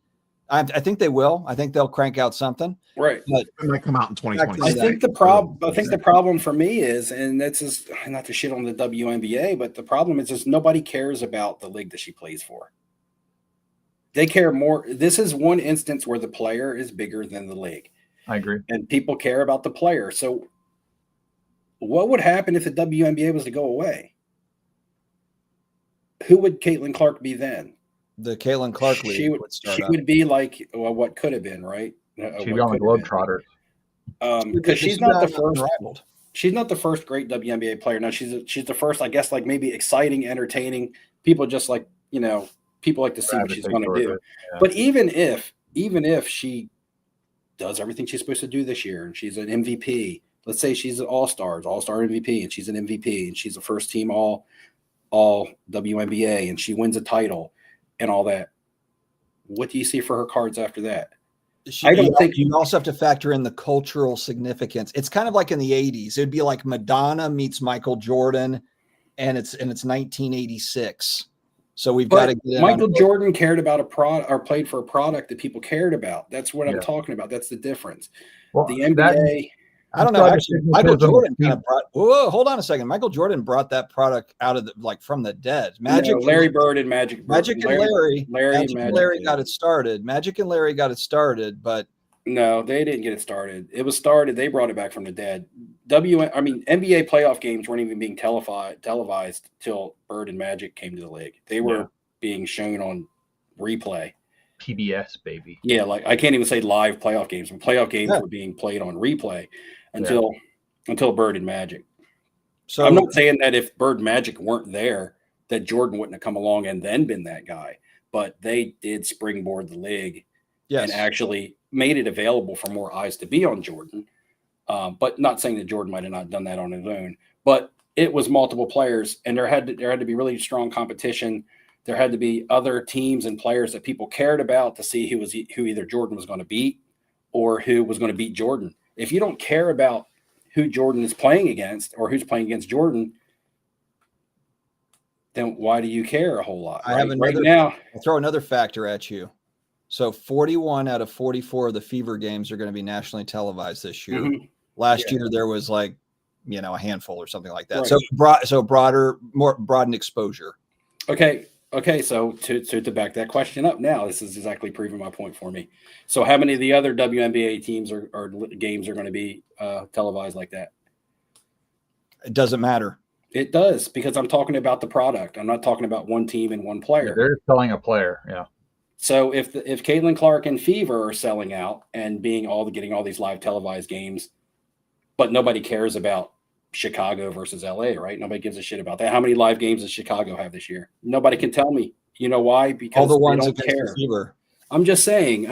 I think they will. I think they'll crank out something. Right. But it might come out in 2020. I think the problem for me is, and that's just not to shit on the WNBA, but the problem is just nobody cares about the league that she plays for. They care more. This is one instance where the player is bigger than the league. I agree. And people care about the player. So what would happen if the WNBA was to go away? Who would Caitlin Clark be then? The Caitlin Clark League she would be like what could have been, right? She'd be on the Globetrotters. Because she's not the first. She's not the first great WNBA player. Now she's the first, I guess, like maybe exciting, entertaining. People just like people like to see what she's going to do. Yeah. But even if even if she does everything she's supposed to do this year and she's an MVP, let's say she's an all-star MVP, and she's an MVP and she's a first team all WNBA and she wins a title and all that, what do you see for her cards after that? I don't think you also have to factor in the cultural significance. It's kind of like in the 80s. It'd be like Madonna meets Michael Jordan and it's 1986. So we've got to get Michael Jordan cared about a product or played for a product that people cared about. That's what I'm talking about. That's the difference. Well, the NBA, I don't know. Actually, Michael Jordan kind of brought. Whoa, hold on a second. Michael Jordan brought that product out of from the dead. Larry Bird and Magic and Larry got it started. Magic and Larry got it started, but no, they didn't get it started. It was started. They brought it back from the dead. NBA playoff games weren't even being televised till Bird and Magic came to the league. They were being shown on replay. PBS, baby. Yeah, like I can't even say live playoff games. Playoff games were being played on replay until Bird and Magic. So I'm not saying that if Bird and Magic weren't there, that Jordan wouldn't have come along and then been that guy. But they did springboard the league and actually made it available for more eyes to be on Jordan. But not saying that Jordan might have not done that on his own. But it was multiple players, and there had to be really strong competition. There had to be other teams and players that people cared about to see who either Jordan was going to beat or who was going to beat Jordan. If you don't care about who Jordan is playing against or who's playing against Jordan, then why do you care a whole lot? I'll throw another factor at you. So 41 out of 44 of the Fever games are going to be nationally televised this year. Mm-hmm. Last year there was a handful or something like that. Right. So more broadened exposure. Okay, so to back that question up now, this is exactly proving my point for me. So how many of the other WNBA teams or games are going to be televised like that? It doesn't matter. It does, because I'm talking about the product. I'm not talking about one team and one player. Yeah, they're selling a player, yeah. So if Caitlin Clark and Fever are selling out and getting all these live televised games, but nobody cares about Chicago versus LA, right? Nobody gives a shit about that. How many live games does Chicago have this year? Nobody can tell me. You know why? Because all the ones they don't care. I'm just saying.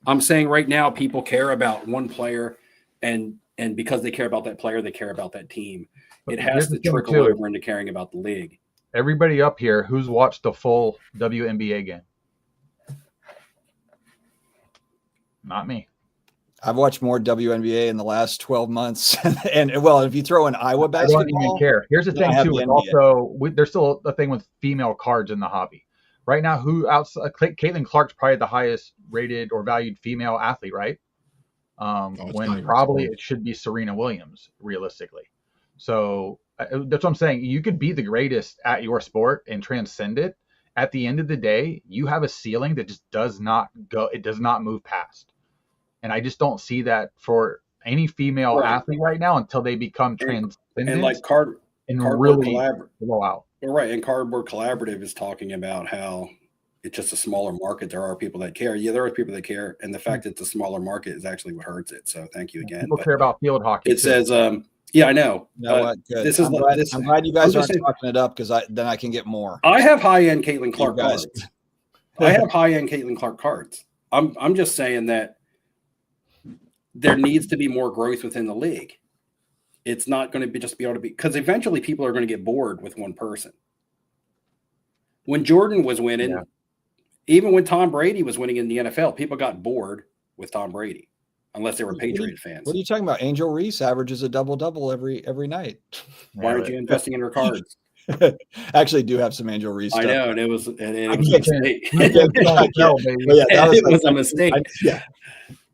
I'm saying right now people care about one player, and because they care about that player, they care about that team. It has to trickle over into caring about the league. Everybody up here, who's watched the full WNBA game? Not me. I've watched more WNBA in the last 12 months. and if you throw in Iowa basketball, I don't even care. Here's the thing, too. There's still a thing with female cards in the hobby. Right now, Caitlin Clark's probably the highest rated or valued female athlete, right? When probably it should be Serena Williams, realistically. So that's what I'm saying. You could be the greatest at your sport and transcend it. At the end of the day, you have a ceiling that just does not move past. And I just don't see that for any female athlete right now until they become transcendent and like Cardboard really blow out. Right. And Cardboard Collaborative is talking about how it's just a smaller market. There are people that care. Yeah, there are people that care. And the fact that it's a smaller market is actually what hurts it. So thank you again. People care about field hockey. It says, yeah, I know. I'm glad you guys aren't talking it up, because then I can get more. I have high-end Caitlin Clark cards. I have high-end Caitlin Clark cards. I'm just saying that there needs to be more growth within the league. It's not going to be just be able to be, because eventually people are going to get bored with one person. When Jordan was winning, even when Tom Brady was winning in the NFL, people got bored with Tom Brady, unless they were Patriot fans. What are you talking about? Angel Reese averages a double-double every night. Why aren't you investing in her cards? I actually do have some Angel Reese stuff. I know, and it was a mistake. It was a mistake.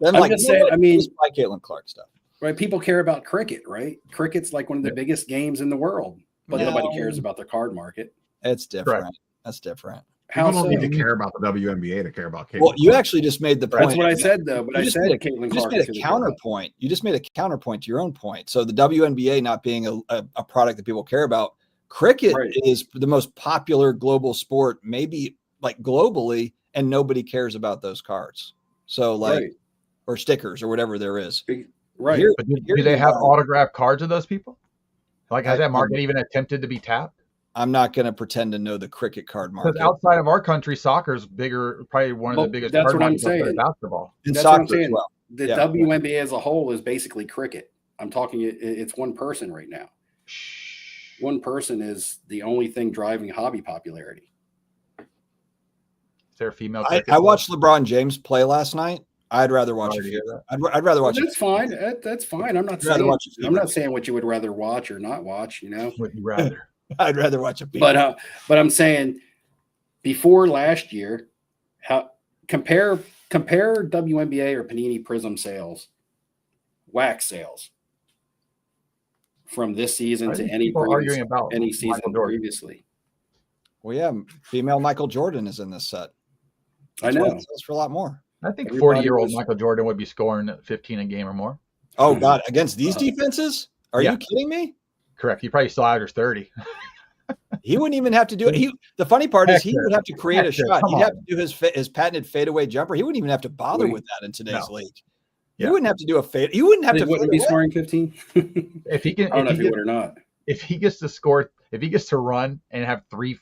I'm just saying, buy Caitlin Clark stuff. Right? People care about cricket, right? Cricket's like one of the biggest games in the world, but nobody cares about the card market. It's different. Right. That's different. People don't need to care about the WNBA to care about Caitlin. Well, you actually just made the point. That's what I said, though. But I said Caitlin Clark. You just made a counterpoint. You just made a counterpoint to your own point. So the WNBA not being a product that people care about, cricket is the most popular global sport, maybe like globally, and nobody cares about those cards. So or stickers or whatever there is. Right. But do they have autographed cards of those people? Like, has that market even attempted to be tapped? I'm not going to pretend to know the cricket card market. Because outside of our country, soccer's bigger, probably one of the biggest. That's card what I'm markets outside of saying. basketball. And That's what I'm soccer as saying. well. The Yeah. WNBA as a whole is basically cricket. I'm talking. It's one person right now. One person is the only thing driving hobby popularity. Is there a female? I watched LeBron James play last night. I'd rather watch a few. I'd rather watch. That's fine. That's fine. I'm not saying what you would rather watch or not watch. You know, would you rather? I'd rather watch a. But I'm saying before last year, compare WNBA or Panini Prism sales, wax sales from this season to any season previously. Well, yeah, female Michael Jordan is in this set. That's I know. For a lot more. I think 40-year-old Michael Jordan would be scoring 15 a game or more. Oh, God. Against these defenses? Are you kidding me? Correct. He probably still averaged 30. He wouldn't even have to do it. The funny part is he would have to create a shot. He'd have to do his patented fadeaway jumper. He wouldn't even have to bother with that in today's league. Yeah. He wouldn't have to do a fade. He wouldn't have to. Wouldn't be scoring 15. If he can, I don't know if he would or not. If he gets to score, if he gets to run and have 3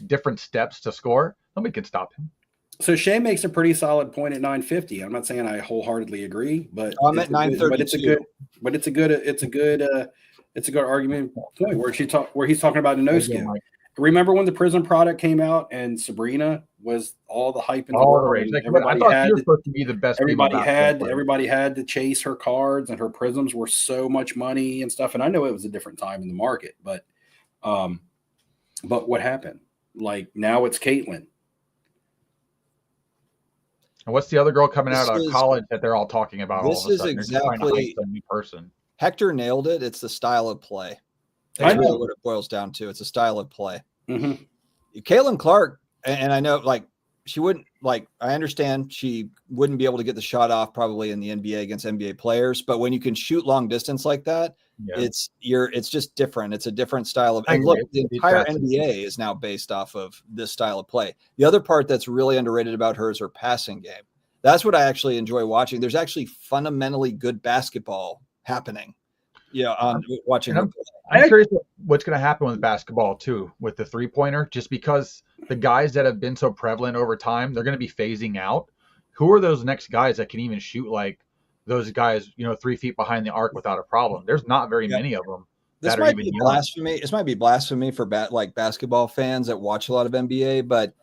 different steps to score, nobody can stop him. So Shea makes a pretty solid point at 950. I'm not saying I wholeheartedly agree, but I'm at 932. But it's a good argument point where he's talking about a no skill. Remember when the Prism product came out and Sabrina was all the hype in the world? I thought she was supposed to be the best. Everybody had to chase her cards, and her Prisms were so much money and stuff. And I know it was a different time in the market, but what happened? Like now it's Caitlin. And what's the other girl coming out of college that they're all talking about? This is exactly a new person. Hector nailed it. It's the style of play. That's really what it boils down to. It's a style of play. Mm-hmm. Caitlin Clark, and I know, like, she wouldn't, like, I understand she wouldn't be able to get the shot off probably in the NBA against NBA players, but when you can shoot long distance like that, it's just different. It's a different style of, and look, the entire NBA is now based off of this style of play. The other part that's really underrated about her is her passing game. That's what I actually enjoy watching. There's actually fundamentally good basketball happening. On watching. I'm curious what's going to happen with basketball too, with the 3-pointer, just because the guys that have been so prevalent over time, they're going to be phasing out. Who are those next guys that can even shoot like those guys, 3 feet behind the arc without a problem? There's not very many of them. This might be blasphemy. This might be blasphemy for basketball fans that watch a lot of NBA, but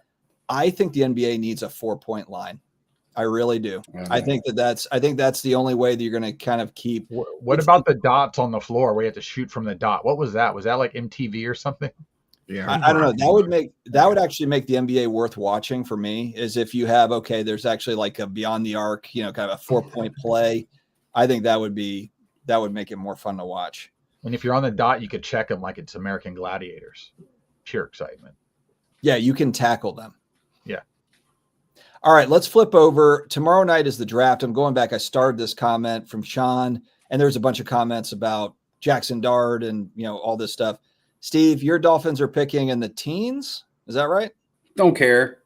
I think the NBA needs a 4-point line. I really do. I think that's the only way that you're going to kind of keep. What about the dots on the floor where you have to shoot from the dot? What was that? Was that like MTV or something? Yeah, I don't know. That would actually make the NBA worth watching for me. Is if you have there's actually like a beyond the arc, kind of a 4-point play. I think that would make it more fun to watch. And if you're on the dot, you could check them like it's American Gladiators. Pure excitement. Yeah, you can tackle them. Yeah. All right, let's flip over. Tomorrow night is the draft. I'm going back. I started this comment from Sean, and there's a bunch of comments about Jackson Dart and all this stuff. Steve, your Dolphins are picking in the teens. Is that right? Don't care.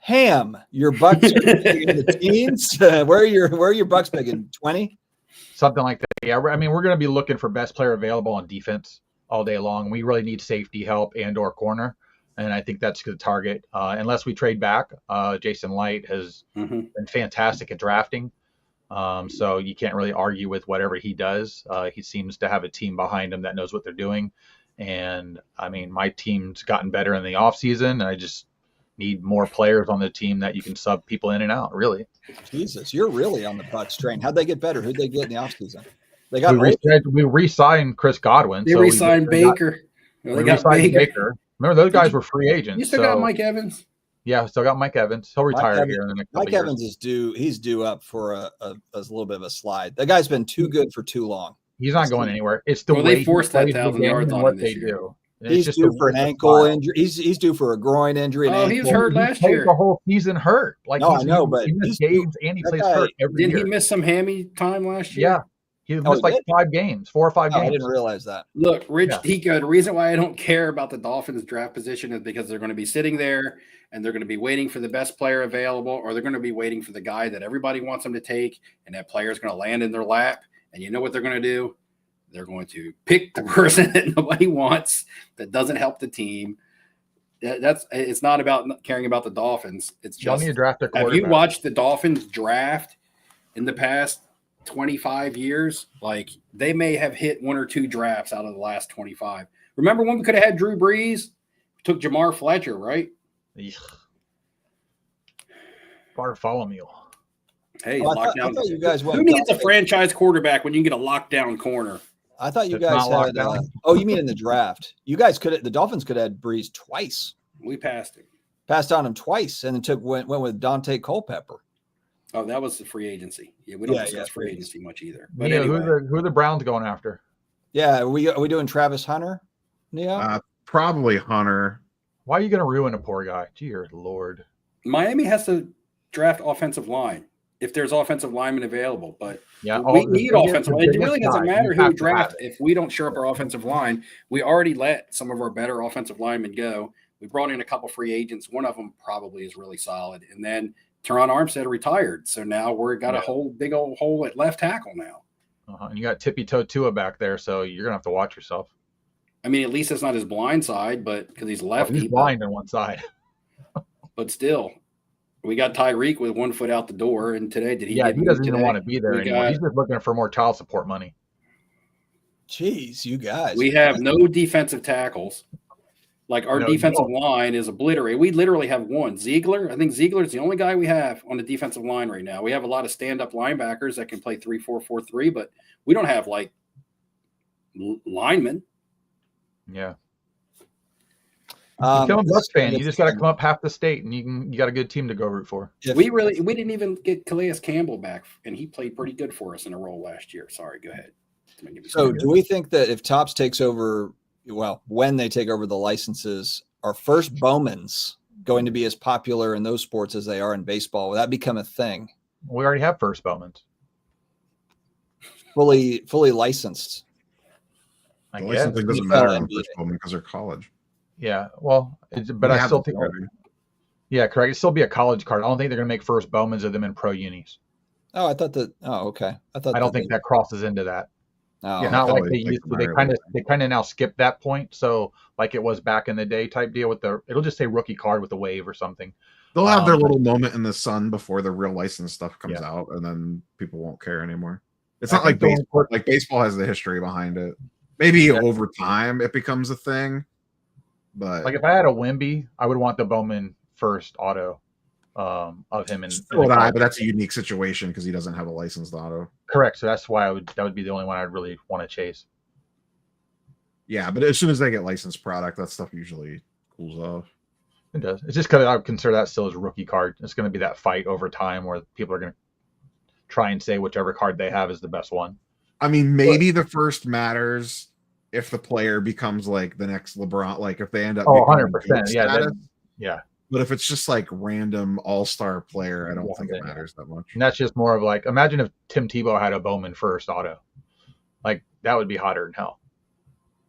Ham, your Bucks are picking in the teens. Where are your Bucks picking? 20? Something like that. Yeah, I mean, we're going to be looking for best player available on defense all day long. We really need safety help and/or corner. And I think that's the target. Unless we trade back, Jason Light has been fantastic at drafting. So you can't really argue with whatever he does. He seems to have a team behind him that knows what they're doing. And, I mean, my team's gotten better in the offseason. And I just need more players on the team that you can sub people in and out, really. Jesus, you're really on the Bucs train. How'd they get better? Who'd they get in the offseason? We re-signed Chris Godwin. They re-signed Baker. They got Baker. Remember, those guys were free agents. You still got Mike Evans? Yeah, still got Mike Evans. He'll retire here in the next couple years. Mike Evans is due. He's due up for a little bit of a slide. That guy's been too good for too long. He's not going anywhere. It's the way they forced that 1,000 yards on him this year. He's just due for an ankle injury. He's due for a groin injury. He was hurt last year. The whole season hurt. I know, but he missed games and he plays hurt every year. Didn't he miss some hammy time last year? Yeah. He missed 5 games, 4 or 5 games. I didn't realize that. Look, Rich Tico, the reason why I don't care about the Dolphins draft position is because they're going to be sitting there and they're going to be waiting for the best player available, or they're going to be waiting for the guy that everybody wants them to take, and that player is going to land in their lap. And you know what they're going to do? They're going to pick the person that nobody wants, that doesn't help the team. It's not about caring about the Dolphins. It's just, need to draft a have you watched the Dolphins draft in the past 25 years? Like, they may have hit 1 or 2 drafts out of the last 25. Remember when we could have had Drew Brees? Took Jamar Fletcher, right? Bartholomew. Hey, I thought you guys went. Who needs a franchise quarterback when you can get a lockdown corner? I thought you guys had. You mean in the draft? You guys the Dolphins could have had Breeze twice. We passed him. Passed on him twice, and then went with Dante Culpepper. Oh, that was the free agency. Yeah, we don't discuss free agency much either. But Neo, anyway. who are the Browns going after? Yeah, are we doing Travis Hunter? Neo? Probably Hunter. Why are you going to ruin a poor guy? Dear Lord. Miami has to draft offensive line if there's offensive linemen available. But yeah, we need offensive line. It really doesn't matter who we draft. If we don't shore up our offensive line, we already let some of our better offensive linemen go. We brought in a couple free agents. One of them probably is really solid. And then Teron Armstead retired. So now we've got a big old hole at left tackle now. And you got Tippy Toe Tua back there, so you're going to have to watch yourself. I mean, at least it's not his blind side, but because he's lefty. He's blind on one side. But still, we got Tyreek with 1 foot out the door. And today, did he? Yeah, he doesn't even want to be there anymore. He's just looking for more child support money. Jeez, you guys. We have no defensive tackles. Like, our defensive line is obliterated. We literally have one. Ziegler. I think Ziegler is the only guy we have on the defensive line right now. We have a lot of stand-up linebackers that can play 3-4-4-3, but we don't have, like, linemen. Yeah. Become a Bucs fan. You just got to come up half the state, and you got a good team to go root for. We didn't even get Calais Campbell back, and he played pretty good for us in a role last year. Sorry, go ahead. So, do we think that if Topps takes over? Well, when they take over the licenses, are first Bowmans going to be as popular in those sports as they are in baseball? Will that become a thing? We already have first Bowmans. Fully licensed. The licensing doesn't matter on first Bowman because they're college. Yeah, well, but I still think. Yeah, correct. It'd still be a college card. I don't think they're going to make first Bowmans of them in pro unis. Oh, I thought that. Oh, okay. I don't think that crosses into that. Oh, yeah, not like they used to. They kind of now skip that point. So like it was back in the day type deal with it'll just say rookie card with a wave or something. They'll have their little moment in the sun before the real license stuff comes out, and then people won't care anymore. It's not like baseball. Like baseball has the history behind it. Maybe over time it becomes a thing. But like if I had a Wemby, I would want the Bowman first auto of him. But that's a unique situation because he doesn't have a licensed auto. Correct. So that's why that would be the only one I'd really want to chase. Yeah, but as soon as they get licensed product, that stuff usually cools off. It does. It's just because I would consider that still as a rookie card. It's going to be that fight over time where people are going to try and say whichever card they have is the best one. I mean, maybe the first matters if the player becomes like the next LeBron, like if they end up 100%. Yeah. But if it's just like random all-star player, I don't think it matters that much. And that's just more of like, imagine if Tim Tebow had a Bowman first auto. Like that would be hotter than hell.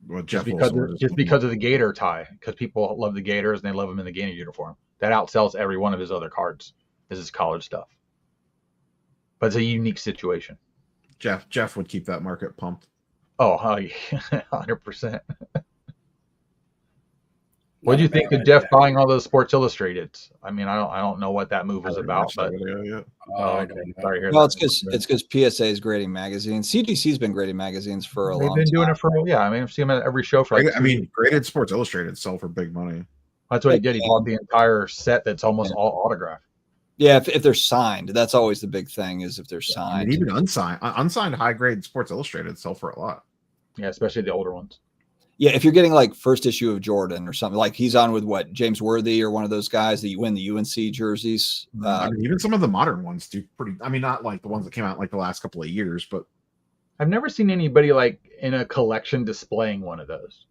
Well, just because of the Gator tie, because people love the Gators and they love him in the Gator uniform. That outsells every one of his other cards. This is college stuff. But it's a unique situation. Jeff would keep that market pumped. Oh, 100%. What do you think of Jeff buying all those Sports Illustrateds? I mean, I don't know what that move was about, but okay. Sorry to hear that. It's because PSA is grading magazines. CGC's been grading magazines for a long time. They've been doing it for I mean, I've seen them at every show for. Graded Sports Illustrated sell for big money. That's what he did. He bought the entire set that's almost all autographed. Yeah, if they're signed, that's always the big thing. Is if they're signed. I mean, even unsigned high grade Sports Illustrated sell for a lot. Yeah, especially the older ones. Yeah, if you're getting like first issue of Jordan or something, like he's on with what, James Worthy or one of those guys that you win the UNC jerseys. I mean, even some of the modern ones do pretty. I mean, not like the ones that came out like the last couple of years, but I've never seen anybody like in a collection displaying one of those.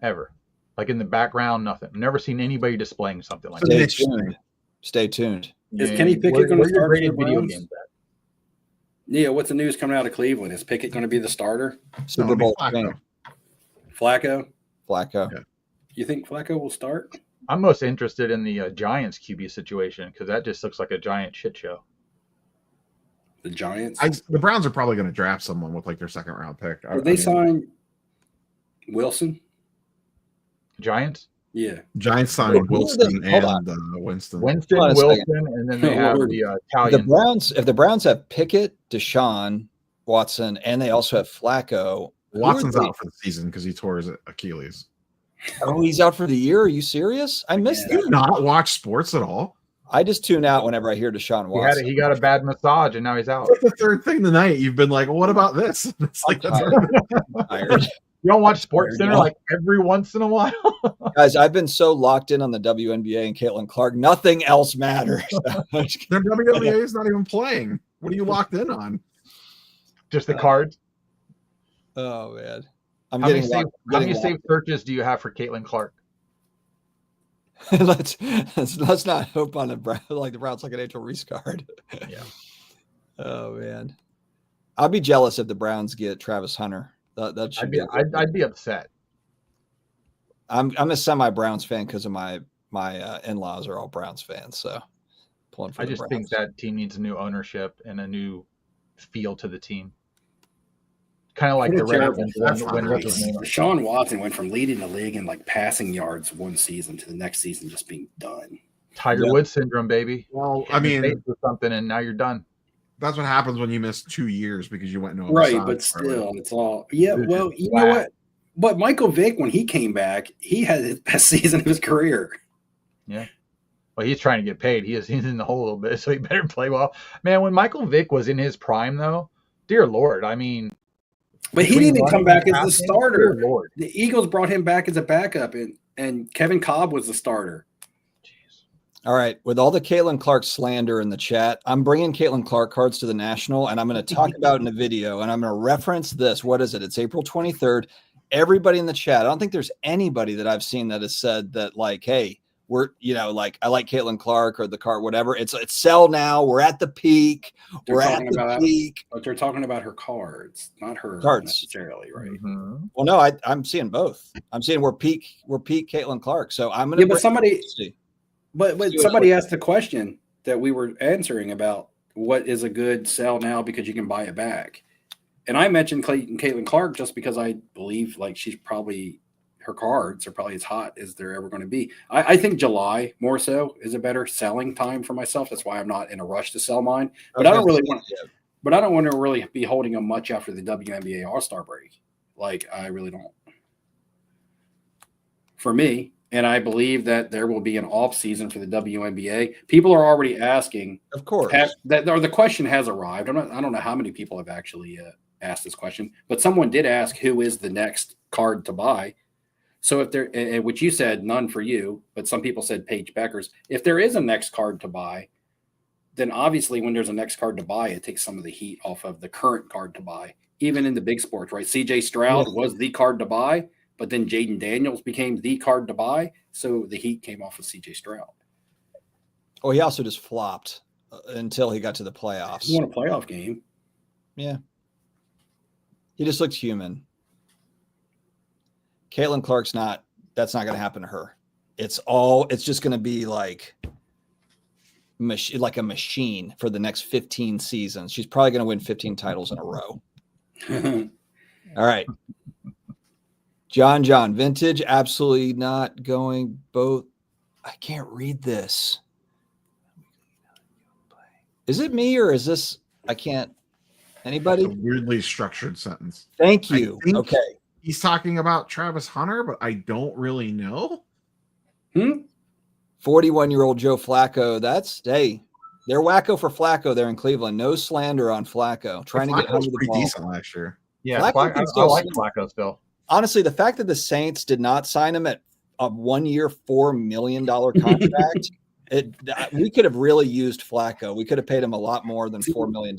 Ever. Like in the background, nothing. I've never seen anybody displaying something like that. Stay tuned. Is Kenny Pickett going to start for the video games? Yeah, what's the news coming out of Cleveland? Is Pickett going to be the starter? Super Bowl Flacco? Yeah. You think Flacco will start? I'm most interested in the Giants QB situation because that just looks like a giant shit show. The Giants. The Browns are probably going to draft someone with like their second round pick. Did they sign Wilson? Giants? Yeah. Giants signed Wilson and Winston. Winston, Wilson, and then they have the Italian. If the Browns have Pickett, Deshaun Watson, and they also have Flacco. Watson's out for the season because he tore his Achilles. Oh, he's out for the year? Are you serious? I missed that. Do you not watch sports at all? I just tune out whenever I hear Deshaun Watson. He got a bad massage, and now he's out. That's the third thing tonight. You've been like, well, what about this? It's like, I'm tired. You don't watch Sports Center like every once in a while? Guys, I've been so locked in on the WNBA and Caitlin Clark. Nothing else matters. Their WNBA is not even playing. What are you locked in on? Just the cards? Oh, man. How many saved searches do you have for Caitlin Clark? let's not hope on the Browns like an Angel Reese card. Yeah. Oh, man. I'll be jealous if the Browns get Travis Hunter. That should I'd be upset. I'm a semi-Browns fan because of my in-laws are all Browns fans. So pulling for I just think that team needs a new ownership and a new feel to the team. Kind of like the Ravens. Deshaun Watson went from leading the league in like passing yards one season to the next season just being done. Tiger Woods syndrome, baby. Well, I mean, something, and now you're done. That's what happens when you miss 2 years because you went no. Right, but still, it's all Well, you know what? But Michael Vick, when he came back, he had his best season of his career. Yeah. Well, he's trying to get paid. He's in the hole a little bit, so he better play well. Man, when Michael Vick was in his prime, though, dear Lord, I mean. But he didn't even come back as the starter. The Eagles brought him back as a backup, and Kevin Cobb was the starter. All right. With all the Caitlin Clark slander in the chat, I'm bringing Caitlin Clark cards to the National, and I'm going to talk about it in a video, and I'm going to reference this. What is it? It's April 23rd. Everybody in the chat, I don't think there's anybody that I've seen that has said that, like, hey, we're, like, I like Caitlin Clark or the card, whatever. It's sell now. We're at the peak. We're at the peak. But they're talking about her cards, not her cards necessarily, right? Mm-hmm. Well, no, I'm seeing both. I'm seeing we're peak Caitlin Clark. So I'm going to. Yeah, but somebody asked the question that we were answering about what is a good sell now because you can buy it back. And I mentioned Caitlin Clark just because I believe like her cards are probably as hot as they're ever going to be. I think July more so is a better selling time for myself. That's why I'm not in a rush to sell mine. But I don't want to really be holding them much after the WNBA All-Star break. Like I really don't. For me, and I believe that there will be an off season for the WNBA. People are already asking. Of course. The question has arrived. I don't know how many people have actually asked this question, but someone did ask who is the next card to buy. So if there, which you said none for you, but some people said Paige Beckers. If there is a next card to buy, then obviously when there's a next card to buy, it takes some of the heat off of the current card to buy, even in the big sports, right? CJ Stroud was the card to buy, but then Jaden Daniels became the card to buy. So the heat came off of CJ Stroud. Oh, he also just flopped until he got to the playoffs. He won a playoff game. Yeah. He just looks human. Caitlin Clark's that's not going to happen to her. It's just going to be like a machine for the next 15 seasons. She's probably going to win 15 titles in a row. All right. John, vintage, absolutely not going both. I can't read this. Is it me or is this, I can't, anybody? It's a weirdly structured sentence. Thank you. Okay. He's talking about Travis Hunter, but I don't really know. 41-year-old Joe Flacco. They're wacko for Flacco there in Cleveland. No slander on Flacco. Trying to get home with the ball. Decent last year. Yeah, I like Flacco still. Honestly, the fact that the Saints did not sign him at a 1-year, $4 million contract, we could have really used Flacco. We could have paid him a lot more than $4 million.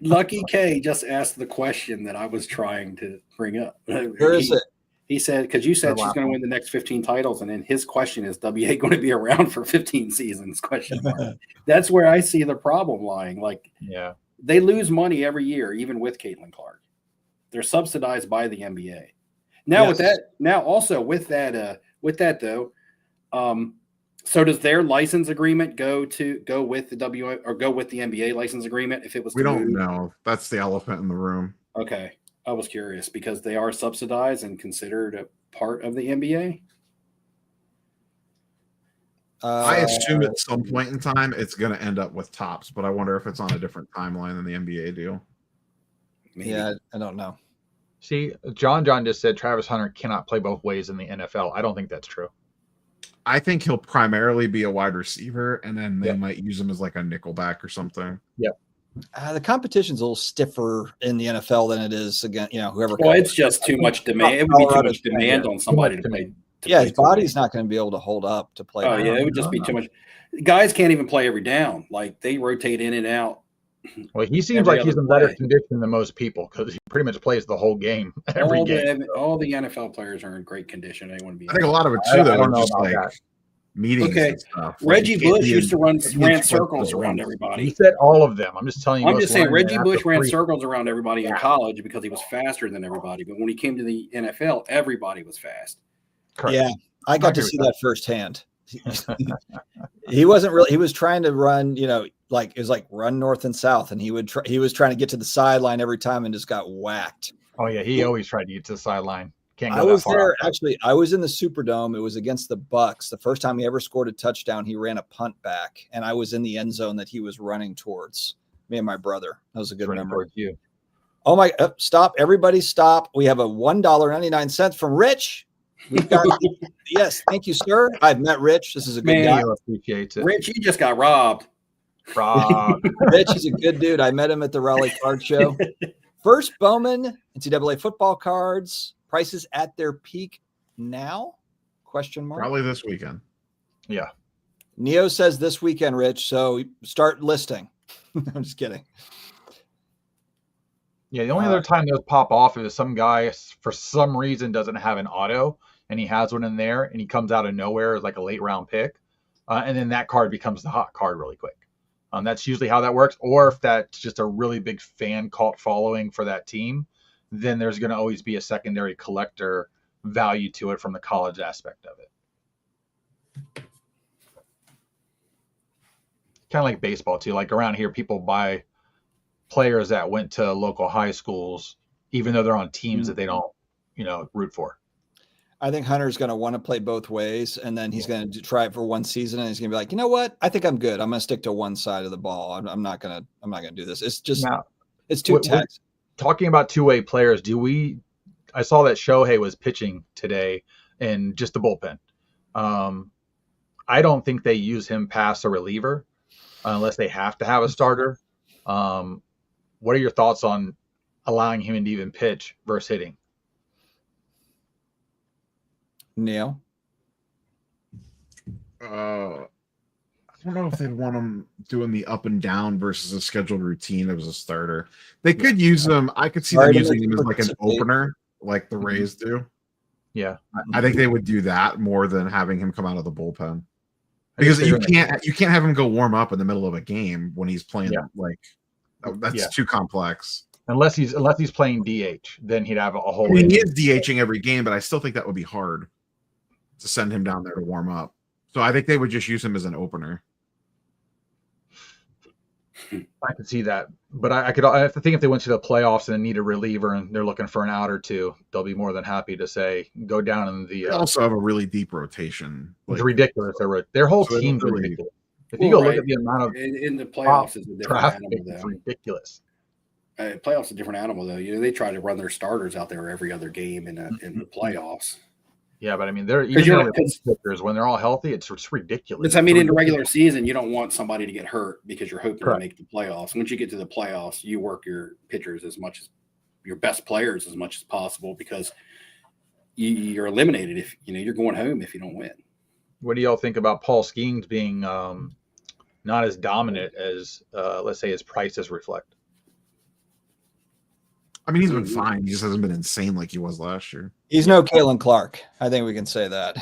Lucky K just asked the question that I was trying to bring up. Where is it? He said, because you said she's going to win the next 15 titles, and then his question is, WA going to be around for 15 seasons? Question mark. That's where I see the problem lying. Like, they lose money every year, even with Caitlin Clark. They're subsidized by the NBA. Now with that, though, So does their license agreement go with the go with the NBA license agreement if it was? We don't know. That's the elephant in the room. Okay, I was curious because they are subsidized and considered a part of the NBA. I assume at some point in time it's going to end up with Topps, but I wonder if it's on a different timeline than the NBA deal. Maybe. Yeah, I don't know. See, John just said Travis Hunter cannot play both ways in the NFL. I don't think that's true. I think he'll primarily be a wide receiver, and then they might use him as like a nickelback or something. Yep. The competition's a little stiffer in the NFL than it is against whoever. Well, it's just too much demand. It would be too much demand on somebody to play. His body's not going to be able to hold up to play. Oh yeah, it would just be too much. Guys can't even play every down. Like they rotate in and out. Well, he seems like he's in better condition than most people because he pretty much plays the whole game every game. All the NFL players are in great condition. They want to be. I think a lot of it too, though, is just like meetings and stuff. Reggie Bush used to ran circles around everybody. He said all of them. I'm just telling you. I'm just saying Reggie Bush ran circles around everybody in college because he was faster than everybody. But when he came to the NFL, everybody was fast. Correct. Yeah, I got to see that firsthand. He wasn't really. He was trying to run. Like it was like run north and south, and he was trying to get to the sideline every time and just got whacked. Oh yeah, he always tried to get to the sideline. Can't go I was that far there actually. I was in the Superdome. It was against the Bucks. The first time he ever scored a touchdown, he ran a punt back, and I was in the end zone that he was running towards. Me and my brother. That was a good memory. You. Oh my! Stop! Everybody, stop! We have a $1.99 from Rich. We've got yes, thank you, sir. I've met Rich. This is a good guy. Appreciate it. Rich, you just got robbed. Rich is a good dude. I met him at the Raleigh Card Show. First Bowman NCAA football cards. Prices at their peak now? Question mark. Probably this weekend. Yeah. Neo says this weekend, Rich. So start listing. I'm just kidding. Yeah, the only other time those pop off is some guy for some reason doesn't have an auto and he has one in there and he comes out of nowhere as like a late round pick. And then that card becomes the hot card really quick. That's usually how that works. Or if that's just a really big fan cult following for that team, then there's going to always be a secondary collector value to it from the college aspect of it. Kind of like baseball too. Like around here, people buy players that went to local high schools, even though they're on teams that they don't, root for. I think Hunter's going to want to play both ways, and then he's going to try it for one season, and he's going to be like, you know what? I think I'm good. I'm going to stick to one side of the ball. I'm not going to do this. It's just it's too taxing. Talking about two-way players, I saw that Shohei was pitching today in just the bullpen. I don't think they use him past a reliever unless they have to have a starter. What are your thoughts on allowing him to even pitch versus hitting? Neil? I don't know if they'd want him doing the up and down versus a scheduled routine as a starter. They could use him. I could see them using him as like an opener, like the Rays do. Yeah, I think they would do that more than having him come out of the bullpen, because you can't have him go warm up in the middle of a game when he's playing. That's too complex. Unless he's playing DH, then he'd have a whole. I mean, he is DHing every game, but I still think that would be hard to send him down there to warm up. So I think they would just use him as an opener. I could see that, but I think if they went to the playoffs and need a reliever and they're looking for an out or two, they'll be more than happy to say go down in the. They also have a really deep rotation. It's ridiculous. Their whole team's ridiculous. If you go look at the amount of in the playoffs, is a different animal. It's ridiculous. Playoffs is a different animal, though. They try to run their starters out there every other game in the playoffs. Yeah, but I mean, pitchers when they're all healthy, it's ridiculous. In the regular season, you don't want somebody to get hurt because you're hoping to make the playoffs. Once you get to the playoffs, you work your pitchers as much as your best players as much as possible because you're eliminated if you're going home if you don't win. What do y'all think about Paul Skeens being not as dominant as let's say his prices reflect? I mean, he's been fine. He just hasn't been insane like he was last year. He's no Caitlin Clark. I think we can say that.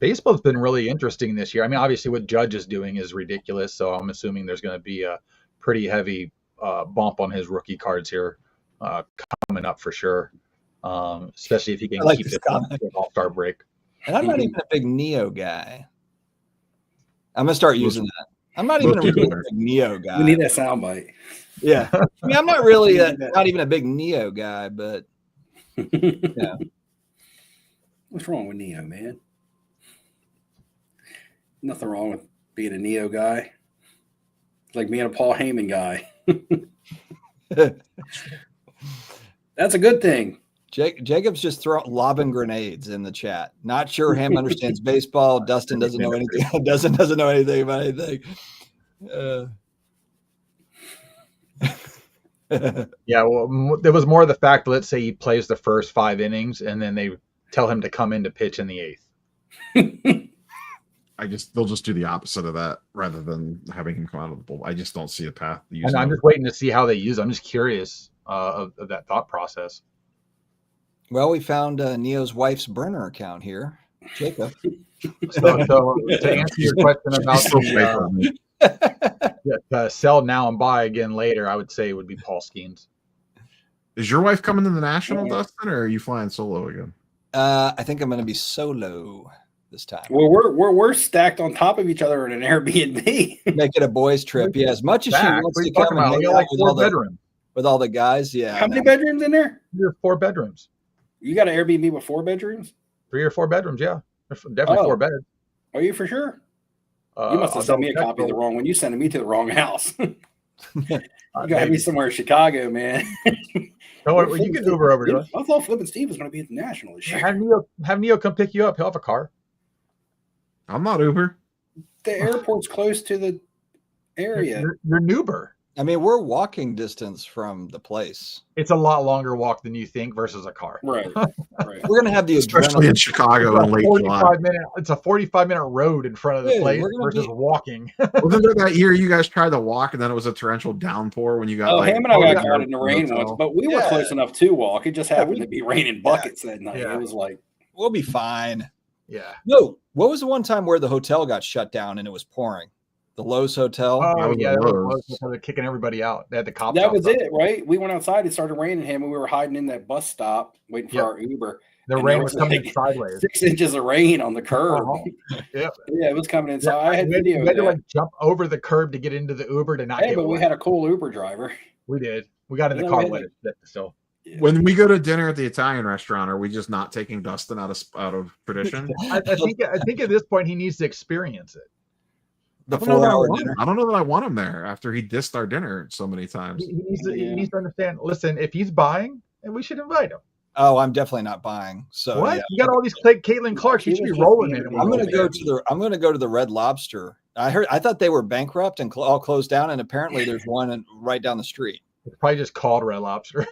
Baseball's been really interesting this year. I mean, obviously what Judge is doing is ridiculous, so I'm assuming there's going to be a pretty heavy bump on his rookie cards here coming up for sure, especially if he can keep it All-Star break. And I'm not even a big Neo guy. I'm gonna start using that. I'm not even a really big Neo guy. We need that soundbite. Yeah, I mean, I'm not really not even a big Neo guy, but yeah. What's wrong with Neo, man? Nothing wrong with being a Neo guy. It's like being a Paul Heyman guy. That's a good thing. Jacob's just lobbing grenades in the chat. Not sure Ham understands baseball. Dustin doesn't know anything. Dustin doesn't know anything about anything. Yeah, well, there was more of the fact. Let's say he plays the first 5 innings, and then they tell him to come in to pitch in the 8th. They'll just do the opposite of that rather than having him come out of the bull. I just don't see a path. And I'm just waiting to see how they use it. I'm just curious of that thought process. Well, we found Neo's wife's burner account here, Jacob. So to answer your question about the sell now and buy again later, I would say it would be Paul Skeens. Is your wife coming to the National, Dustin, or are you flying solo again? I think I'm going to be solo this time. Well, we're stacked on top of each other in an Airbnb. Make it a boys' trip. Yeah, as much as she wants to come and hang out with all the guys. Yeah. How many bedrooms in there? 3 or 4 bedrooms. You got an Airbnb with 4 bedrooms? 3 or 4 bedrooms, yeah. Definitely 4 beds. Are you for sure? You must have sent me a copy of the wrong one. You sent me to the wrong house. You got me somewhere in Chicago, man. Don't worry, you can Uber over to us. I thought Flip and Steve was going to be at the National this year. Have Neo come pick you up. He'll have a car. I'm not Uber. The airport's close to the area. You're Nuber. I mean, we're walking distance from the place. It's a lot longer walk than you think versus a car. Right. We're gonna have the especially in Chicago in late July. It's a 45-minute road in front of the place versus walking. Wasn't there that year you guys tried to walk and then it was a torrential downpour when you got? Ham and I got caught in the rain once, but we were close enough to walk. It just happened to be raining buckets that night. It was like we'll be fine. Yeah. No, what was the one time where the hotel got shut down and it was pouring? The Lowe's Hotel. Oh, yeah. They're kicking everybody out. They had the cops. That was it, right? We went outside. It started raining him, and we were hiding in that bus stop waiting for our Uber. The rain was coming in sideways. 6 inches of rain on the curb. Yeah, it was coming in. So I had video. We had to like jump over the curb to get into the Uber to not get but we had a cool Uber driver. We did. We got in the car with it. So when we go to dinner at the Italian restaurant, are we just not taking Dustin out of tradition? I think at this point he needs to experience it. I don't know that I want him there after he dissed our dinner so many times. He needs to understand. Listen, if he's buying, and we should invite him. Oh, I'm definitely not buying. So what? You got all these Caitlin Clarks. You should be rolling in. I'm going to go to the Red Lobster. I thought they were bankrupt and all closed down, and apparently there's one right down the street. It's probably just called Red Lobster.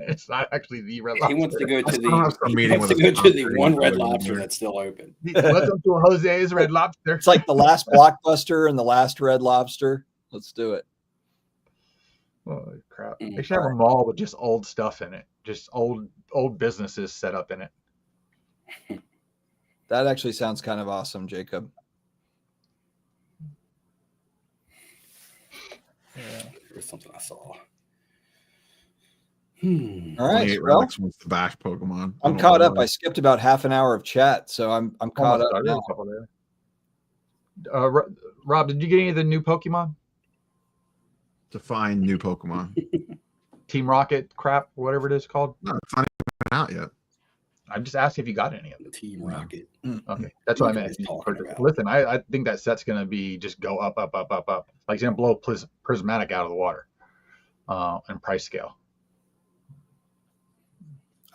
It's not actually the Red Lobster. He wants to go to the one Red Lobster that's still open. Welcome to Jose's Red Lobster. It's like the last Blockbuster and the last Red Lobster. Let's do it. Holy crap! They should have a mall with just old stuff in it, just old businesses set up in it. That actually sounds kind of awesome, Jacob. Yeah, there's something I saw. All right. Well, Alex wants to bash Pokemon. I'm caught up. I skipped about half an hour of chat, so I'm caught up now. Rob, did you get any of the new Pokemon? Define new Pokemon. Team Rocket crap, or whatever it is called. No, it's not even out yet. I'm just asking if you got any of it. Team Rocket. Okay, that's what I meant. Listen, I think that set's going to be just go up. Like it's going to blow Prismatic out of the water and price scale.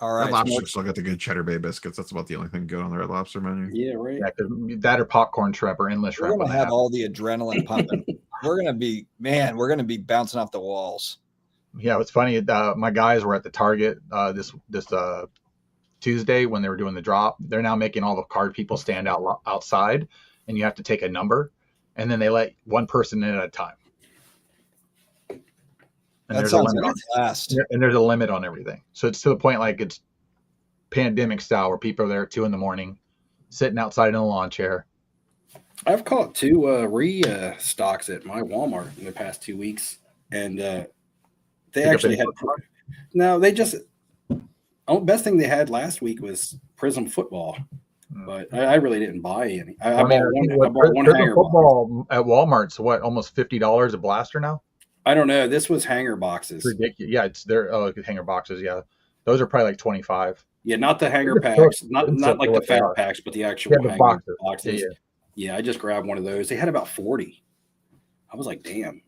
All right. Red Lobster still got the good Cheddar Bay biscuits. That's about the only thing good on the Red Lobster menu. Yeah, right. Yeah, that or popcorn shrimp or endless shrimp. We're going to have all the adrenaline pumping. We're going to be bouncing off the walls. Yeah, it's funny. My guys were at the Target this Tuesday when they were doing the drop. They're now making all the card people stand outside, and you have to take a number, and then they let one person in at a time. And that sounds like fast. And there's a limit on everything. So it's to the point like it's pandemic style where people are there at 2 a.m, sitting outside in a lawn chair. I've caught 2 restocks at my Walmart in the past 2 weeks, and they actually had. No, they just. Oh, best thing they had last week was Prism football, But I really didn't buy any. I mean, bought one hanger football at Walmart's what, almost $50 a blaster now? I don't know. This was hanger boxes. It's ridiculous. Yeah, it's their hanger boxes. Yeah, those are probably like 25. Yeah, not the hanger packs, not like the fat packs, but the actual the hanger boxes. Yeah, I just grabbed one of those. They had about 40. I was like, damn.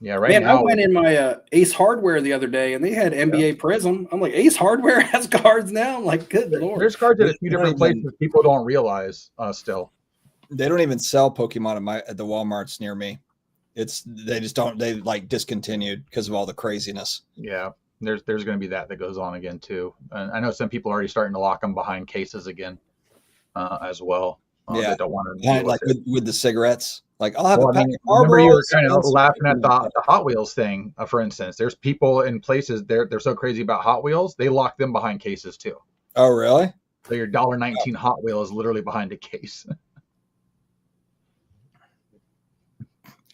Yeah, right now. I went in my Ace Hardware the other day, and they had NBA Prism. I'm like, Ace Hardware has cards now? I'm like, good Lord. There's cards at a few different places people don't realize still. They don't even sell Pokemon at the Walmarts near me. They just don't. They like discontinued because of all the craziness. Yeah, there's going to be that goes on again too. And I know some people are already starting to lock them behind cases again, as well. Yeah, they don't want to like with the cigarettes. Like I'll have a pack of remember you were kind of laughing at the Hot Wheels thing, for instance. There's people in places they're so crazy about Hot Wheels, they lock them behind cases too. Oh, really? So your $1.19 Hot Wheel is literally behind a case.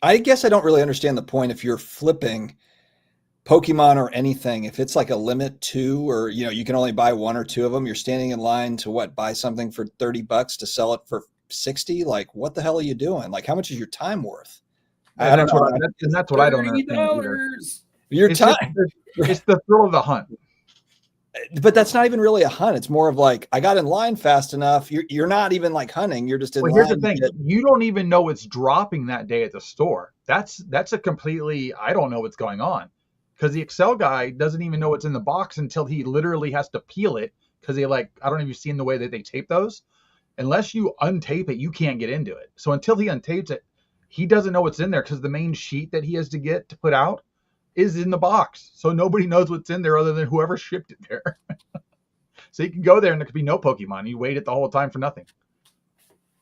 I guess I don't really understand the point if you're flipping Pokemon or anything. If it's like a limit to, or you can only buy one or two of them, you're standing in line to buy something for $30 to sell it for 60. Like, what the hell are you doing? Like, how much is your time worth? That's what I don't understand either. Your time. It's the thrill of the hunt. But that's not even really a hunt. It's more of like, I got in line fast enough. You're not even like hunting. You're just in line. Here's the thing. You don't even know what's dropping that day at the store. That's a completely, I don't know what's going on. Because the Excel guy doesn't even know what's in the box until he literally has to peel it. Because I don't know if you've seen the way that they tape those. Unless you untape it, you can't get into it. So until he untapes it, he doesn't know what's in there because the main sheet that he has to get to put out is in the box. So nobody knows what's in there other than whoever shipped it there. So you can go there and there could be no Pokemon. You wait it the whole time for nothing.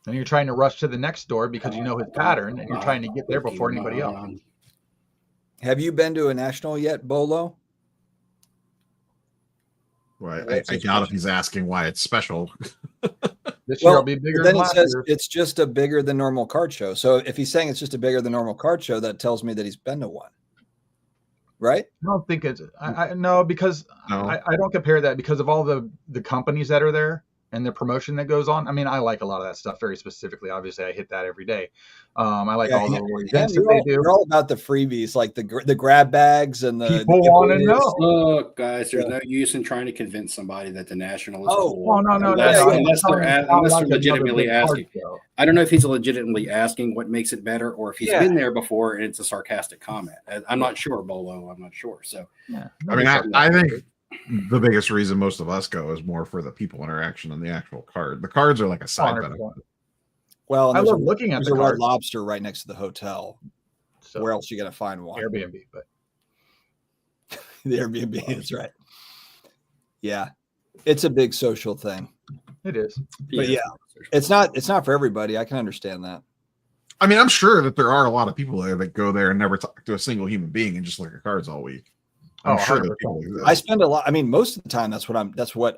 And you're trying to rush to the next store because you know his pattern and you're trying to get there before anybody else. Have you been to a national yet, Bolo? Well, I doubt if he's asking why it's special. This year will be bigger than last it says year. It's just a bigger than normal card show. So if he's saying it's just a bigger than normal card show, that tells me that he's been to one. Right? I don't think it's no, because I don't compare that because of all the companies that are there and the promotion that goes on. I mean, I like a lot of that stuff very specifically. Obviously, I hit that every day. I like all the events that they do. You're all about the freebies, like the grab bags and the people want to know. Look, guys, there's no use in trying to convince somebody that the National is cool. No. Unless they're legitimately asking. I don't know if he's legitimately asking what makes it better, or if he's been there before and it's a sarcastic comment. I'm not sure, Bolo. I'm not sure. So, I mean, I think the biggest reason most of us go is more for the people interaction than the actual card. The cards are like a side benefit. Well, I love looking at the Red Lobster right next to the hotel. So where else are you going to find one? Airbnb, but the Airbnb is right. Yeah, it's a big social thing. It is, but it's not for everybody. I can understand that. I mean, I'm sure that there are a lot of people there that go there and never talk to a single human being and just look at cards all week. I'm sure that people do that. I spend a lot. I mean, most of the time, that's what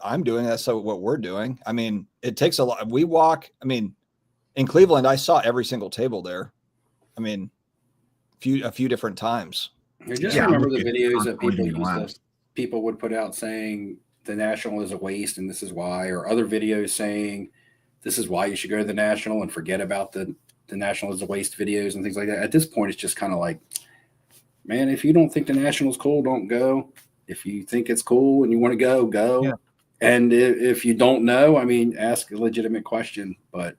I'm doing. That's what we're doing. I mean, it takes a lot. We walk. I mean, in Cleveland, I saw every single table there. I mean, a few different times. I just remember the videos that people would put out saying the National is a waste and this is why, or other videos saying this is why you should go to the National and forget about the National is a waste videos and things like that. At this point, it's just kind of like, man, if you don't think the National is cool, don't go. If you think it's cool and you want to go. Yeah. And if you don't know, I mean, ask a legitimate question. But,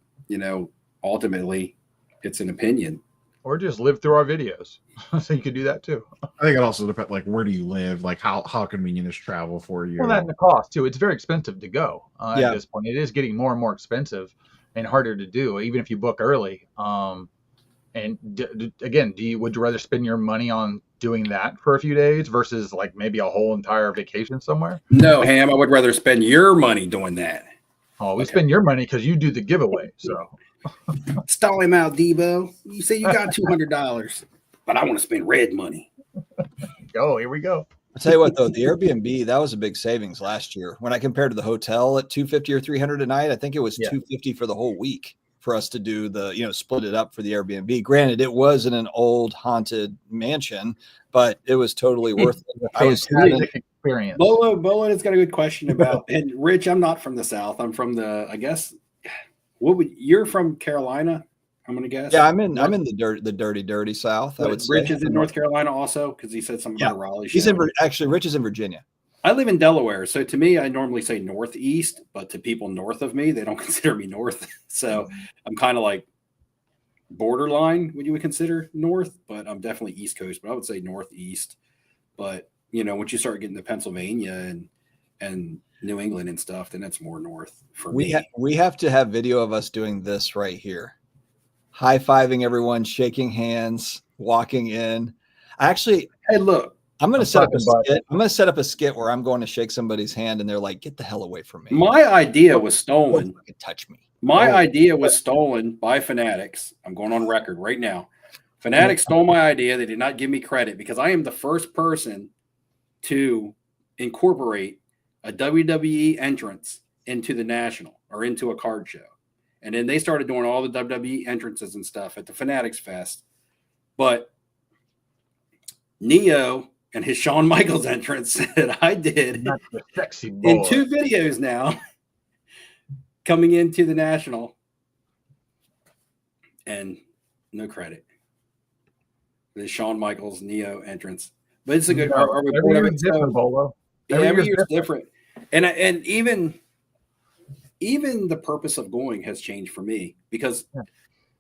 ultimately, it's an opinion. Or just live through our videos. So you could do that too. I think it also depends, like, where do you live? Like, how convenient is travel for you? Well, that and the cost too. It's very expensive to go at this point. It is getting more and more expensive and harder to do, even if you book early. And again, would you rather spend your money on doing that for a few days versus like maybe a whole entire vacation somewhere? No, Ham, I would rather spend your money doing that. Oh, we spend your money because you do the giveaway. So stall him out, Debo. You say you got $200, but I want to spend red money. Here we go. I'll tell you what, though, the Airbnb, that was a big savings last year. When I compared to the hotel at $250 or $300 a night, I think it was $250 for the whole week for us to do the, split it up for the Airbnb. Granted, it was in an old haunted mansion, but it was totally worth it. experience. Bolo has got a good question about, and Rich, I'm not from the South. I'm from I guess, you're from Carolina? I'm gonna guess. Yeah, I'm in the dirty South. I would say. Rich is in North Carolina also, because he said something about a Raleigh show. Actually, Rich is in Virginia. I live in Delaware, so to me, I normally say northeast, but to people north of me, they don't consider me north. So I'm kind of like borderline, what you would consider north, but I'm definitely East Coast. But I would say northeast. But once you start getting to Pennsylvania and New England and stuff, then it's more north for me. We have to have video of us doing this right here. High-fiving everyone, shaking hands, walking in. Hey, look, I'm going to set up a skit. I'm going to set up a skit where I'm going to shake somebody's hand and they're like, "Get the hell away from me." My idea was stolen. Don't touch me. My idea was stolen by Fanatics. I'm going on record right now. Fanatics stole my idea. They did not give me credit because I am the first person to incorporate a WWE entrance into the National or into a card show. And then they started doing all the WWE entrances and stuff at the Fanatics Fest. But Neo and his Shawn Michaels entrance that I did in 2 videos now coming into the National, and no credit. The Shawn Michaels Neo entrance. But it's a good every year is different, Bolo. Every year is different. And even the purpose of going has changed for me, because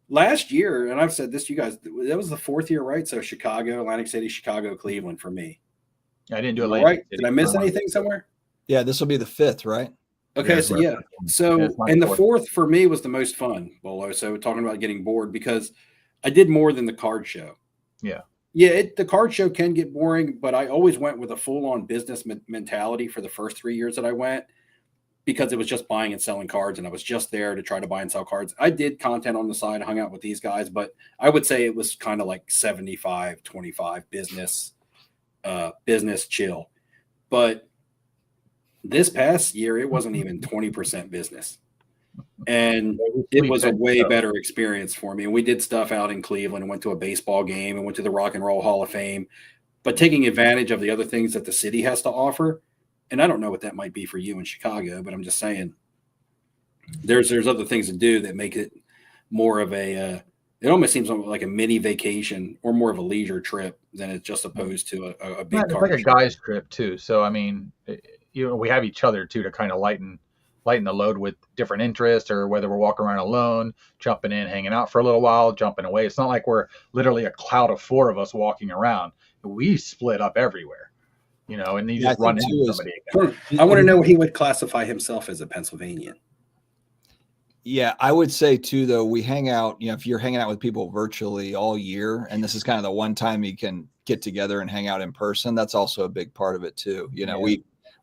last year, and I've said this to you guys, that was the 4th year, right? So Chicago, Atlantic City, Chicago, Cleveland for me. I didn't do it right. Did I miss anything somewhere? Yeah, this will be the 5th, right? Okay, so yeah. So and the 4th for me was the most fun, Bolo. So talking about getting bored, because I did more than the card show. Yeah. Yeah, the card show can get boring, but I always went with a full-on business mentality for the first 3 years that I went, because it was just buying and selling cards, and I was just there to try to buy and sell cards. I did content on the side, hung out with these guys, but I would say it was kind of like 75-25 business chill. But this past year, it wasn't even 20% business. And it was a way better experience for me. And we did stuff out in Cleveland and went to a baseball game and went to the Rock and Roll Hall of Fame, but taking advantage of the other things that the city has to offer. And I don't know what that might be for you in Chicago, but I'm just saying there's other things to do that make it more of a it almost seems like a mini vacation or more of a leisure trip than it's just opposed to a big it's like a guy's trip too. So I mean, we have each other too to kind of lighten the load with different interests, or whether we're walking around alone, jumping in, hanging out for a little while, jumping away. It's not like we're literally a cloud of 4 of us walking around. We split up everywhere, and you just run into somebody again. I want to know what he would classify himself as a Pennsylvanian. Yeah, I would say too, though, we hang out, if you're hanging out with people virtually all year, and this is kind of the one time you can get together and hang out in person, that's also a big part of it too.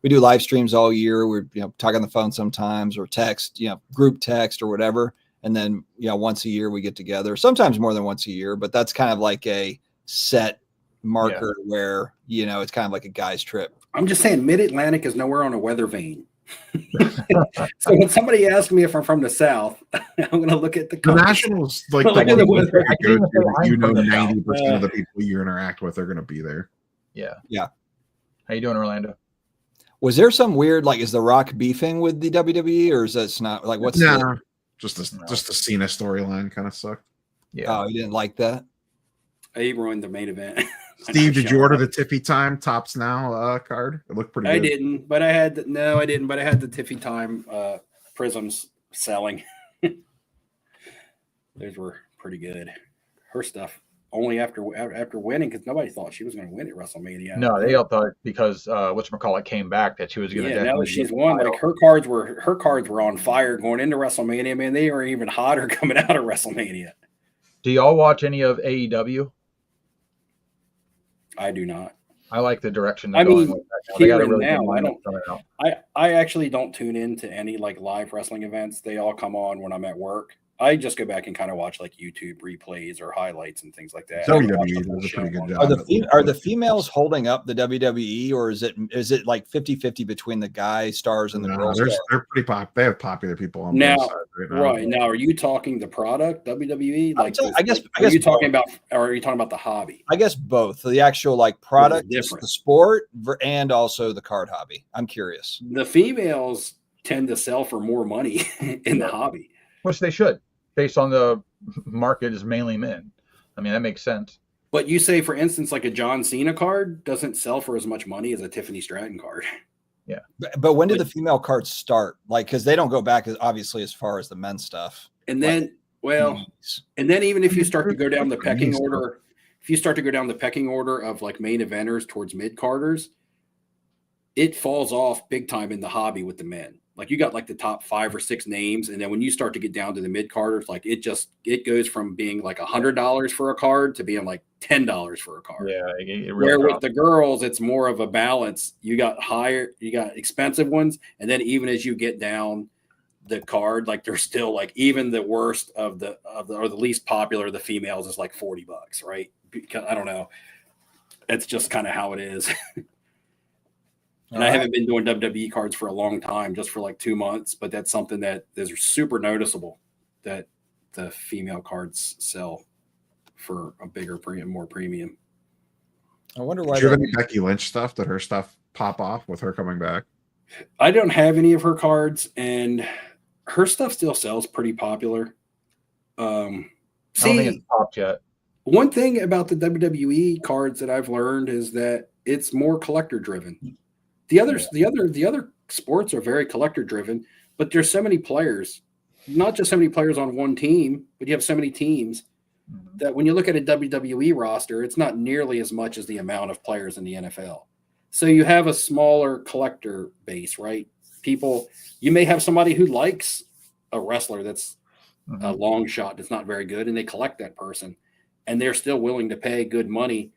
We do live streams all year. We're, talk on the phone sometimes, or text, group text or whatever. And then, once a year we get together, sometimes more than once a year, but that's kind of like a set marker where, it's kind of like a guy's trip. I'm just saying Mid-Atlantic is nowhere on a weather vane. So when somebody asks me if I'm from the South, I'm going to look at the Nationals, like the weather. 90% of the people you interact with are going to be there. Yeah. Yeah. How you doing, Orlando? Was there some weird, is The Rock beefing with the WWE, or is that not what's just the Cena storyline kind of sucked. Yeah. Oh, you didn't like that? He ruined the main event. Steve, did you order the Tiffy Time Tops Now card? It looked pretty good. I didn't, but I had the Tiffy Time prisms selling. Those were pretty good. Her stuff only after winning, because nobody thought she was going to win at WrestleMania. No, they all thought because whatchamacallit came back that she was going to. Yeah, now that she's won, her cards were on fire going into WrestleMania. Man, they were even hotter coming out of WrestleMania. Do y'all watch any of AEW? I do not. I like the direction they're going with that. They got a really good lineup coming out. I actually don't tune into any live wrestling events. They all come on when I'm at work. I just go back and kind of watch YouTube replays or highlights and things like that. WWE does a pretty good job. Are the females holding up the WWE, or is it like 50-50 between the guy stars and the girl stars? They're pretty popular. They have popular people on now. both sides. Right now, are you talking the product WWE? Like, I guess. Are you talking about the hobby? I guess both. The actual like product, the sport, and also the card hobby. I'm curious. The females tend to sell for more money in the hobby, which they should, based on the market is mainly men. I mean, that makes sense. But you say, for instance, like a John Cena card doesn't sell for as much money as a Tiffany Stratton card. Yeah. But when did the female cards start? Like, because they don't go back obviously as far as the men's stuff. And then, and then even if you start to go down the pecking order, of like main eventers towards mid carders, it falls off big time in the hobby with the men. Like you got like the top 5 or 6 names, and then when you start to get down to the mid carders, like it goes from being like $100 for a card to being like $10 for a card. Yeah, it really where with the girls, it's more of a balance. You got expensive ones, and then even as you get down the card, like they're still like even the worst or the least popular of the females is like $40, right? Because I don't know, it's just kind of how it is. And I haven't been doing WWE cards for a long time, just for like 2 months, but that's something that is super noticeable that the female cards sell for a bigger more premium. I wonder why. Do you have any Becky Lynch stuff? Did her stuff pop off with her coming back? I don't have any of her cards, and her stuff still sells pretty popular. I don't think it's popped yet. One thing about the WWE cards that I've learned is that it's more collector driven. The other sports are very collector driven, but there's so many players, not just so many players on one team, but you have so many teams that when you look at a WWE roster, it's not nearly as much as the amount of players in the NFL. So you have a smaller collector base, right? People, you may have somebody who likes a wrestler that's a long shot that's not very good, and they collect that person, and they're still willing to pay good money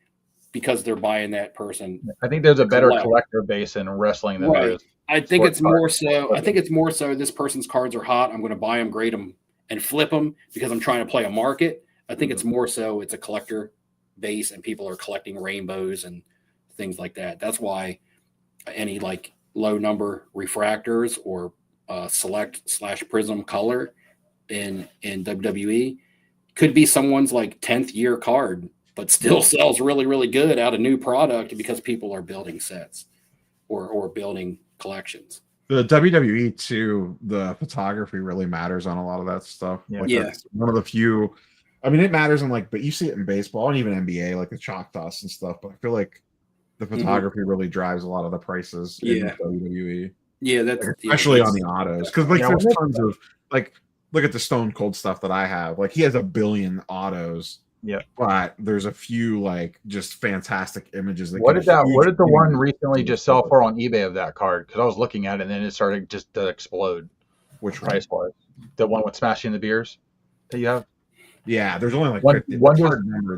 because they're buying that person. I think there's a better collector base in wrestling than there is. I think it's more so. I think it's more so. This person's cards are hot. I'm going to buy them, grade them, and flip them because I'm trying to play a market. I think it's more so. It's a collector base, and people are collecting rainbows and things like that. That's why any like low number refractors or select/prism color in WWE could be someone's like 10th year card, but still sells really, really good out of new product because people are building sets or building collections. The WWE too, the photography really matters on a lot of that stuff. That's one of the few. I mean, it matters in like, but you see it in baseball and even NBA, like the chalk toss and stuff. But I feel like the photography really drives a lot of the prices in WWE. Yeah, that's especially on the autos, because like there's tons of like, look at the Stone Cold stuff that I have. Like he has 1 billion autos. Yeah, but there's a few like just fantastic images. What did the one recently just sell for on eBay of that card? Because I was looking at it and then it started just to explode. Which price was the one with smashing the beers that you have? Yeah, there's only like 50.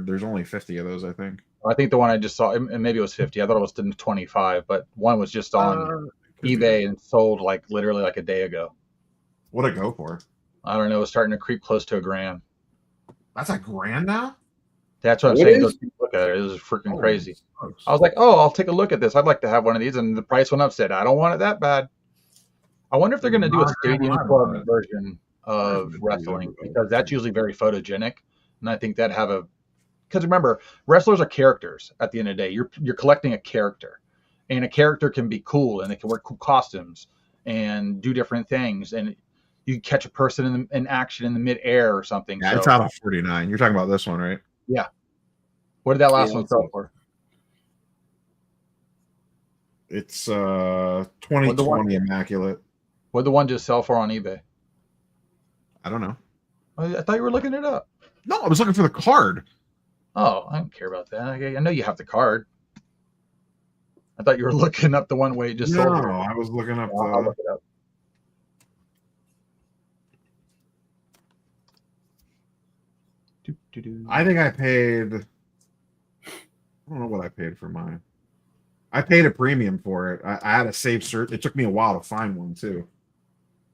There's only 50 of those, I think. I think the one I just saw, and maybe it was 50. I thought it was 25, but one was just on eBay and sold like literally like a day ago. What'd it go for? I don't know. It was starting to creep close to $1,000. That's $1,000 now? That's what I'm saying. Those people look at it. It was freaking crazy. I was like, oh, I'll take a look at this. I'd like to have one of these. And the price went up. Said, I don't want it that bad. I wonder if they're going to do a stadium club version of wrestling, because that's usually very photogenic. And I think that because remember, wrestlers are characters at the end of the day. You're collecting a character, and a character can be cool, and they can wear cool costumes and do different things. And you catch a person in action in the midair or something. Yeah, it's out of 49. You're talking about this one, right? Yeah. What did that last one sell for? It's 2020 Immaculate. What did the one just sell for on eBay? I don't know. I thought you were looking it up. No, I was looking for the card. Oh, I don't care about that. I know you have the card. I thought you were looking up the one way you just sold it. No, I was looking up. I'll look it up. I think I paid. I don't know what I paid for mine. I paid a premium for it. I had a save cert. It took me a while to find one too.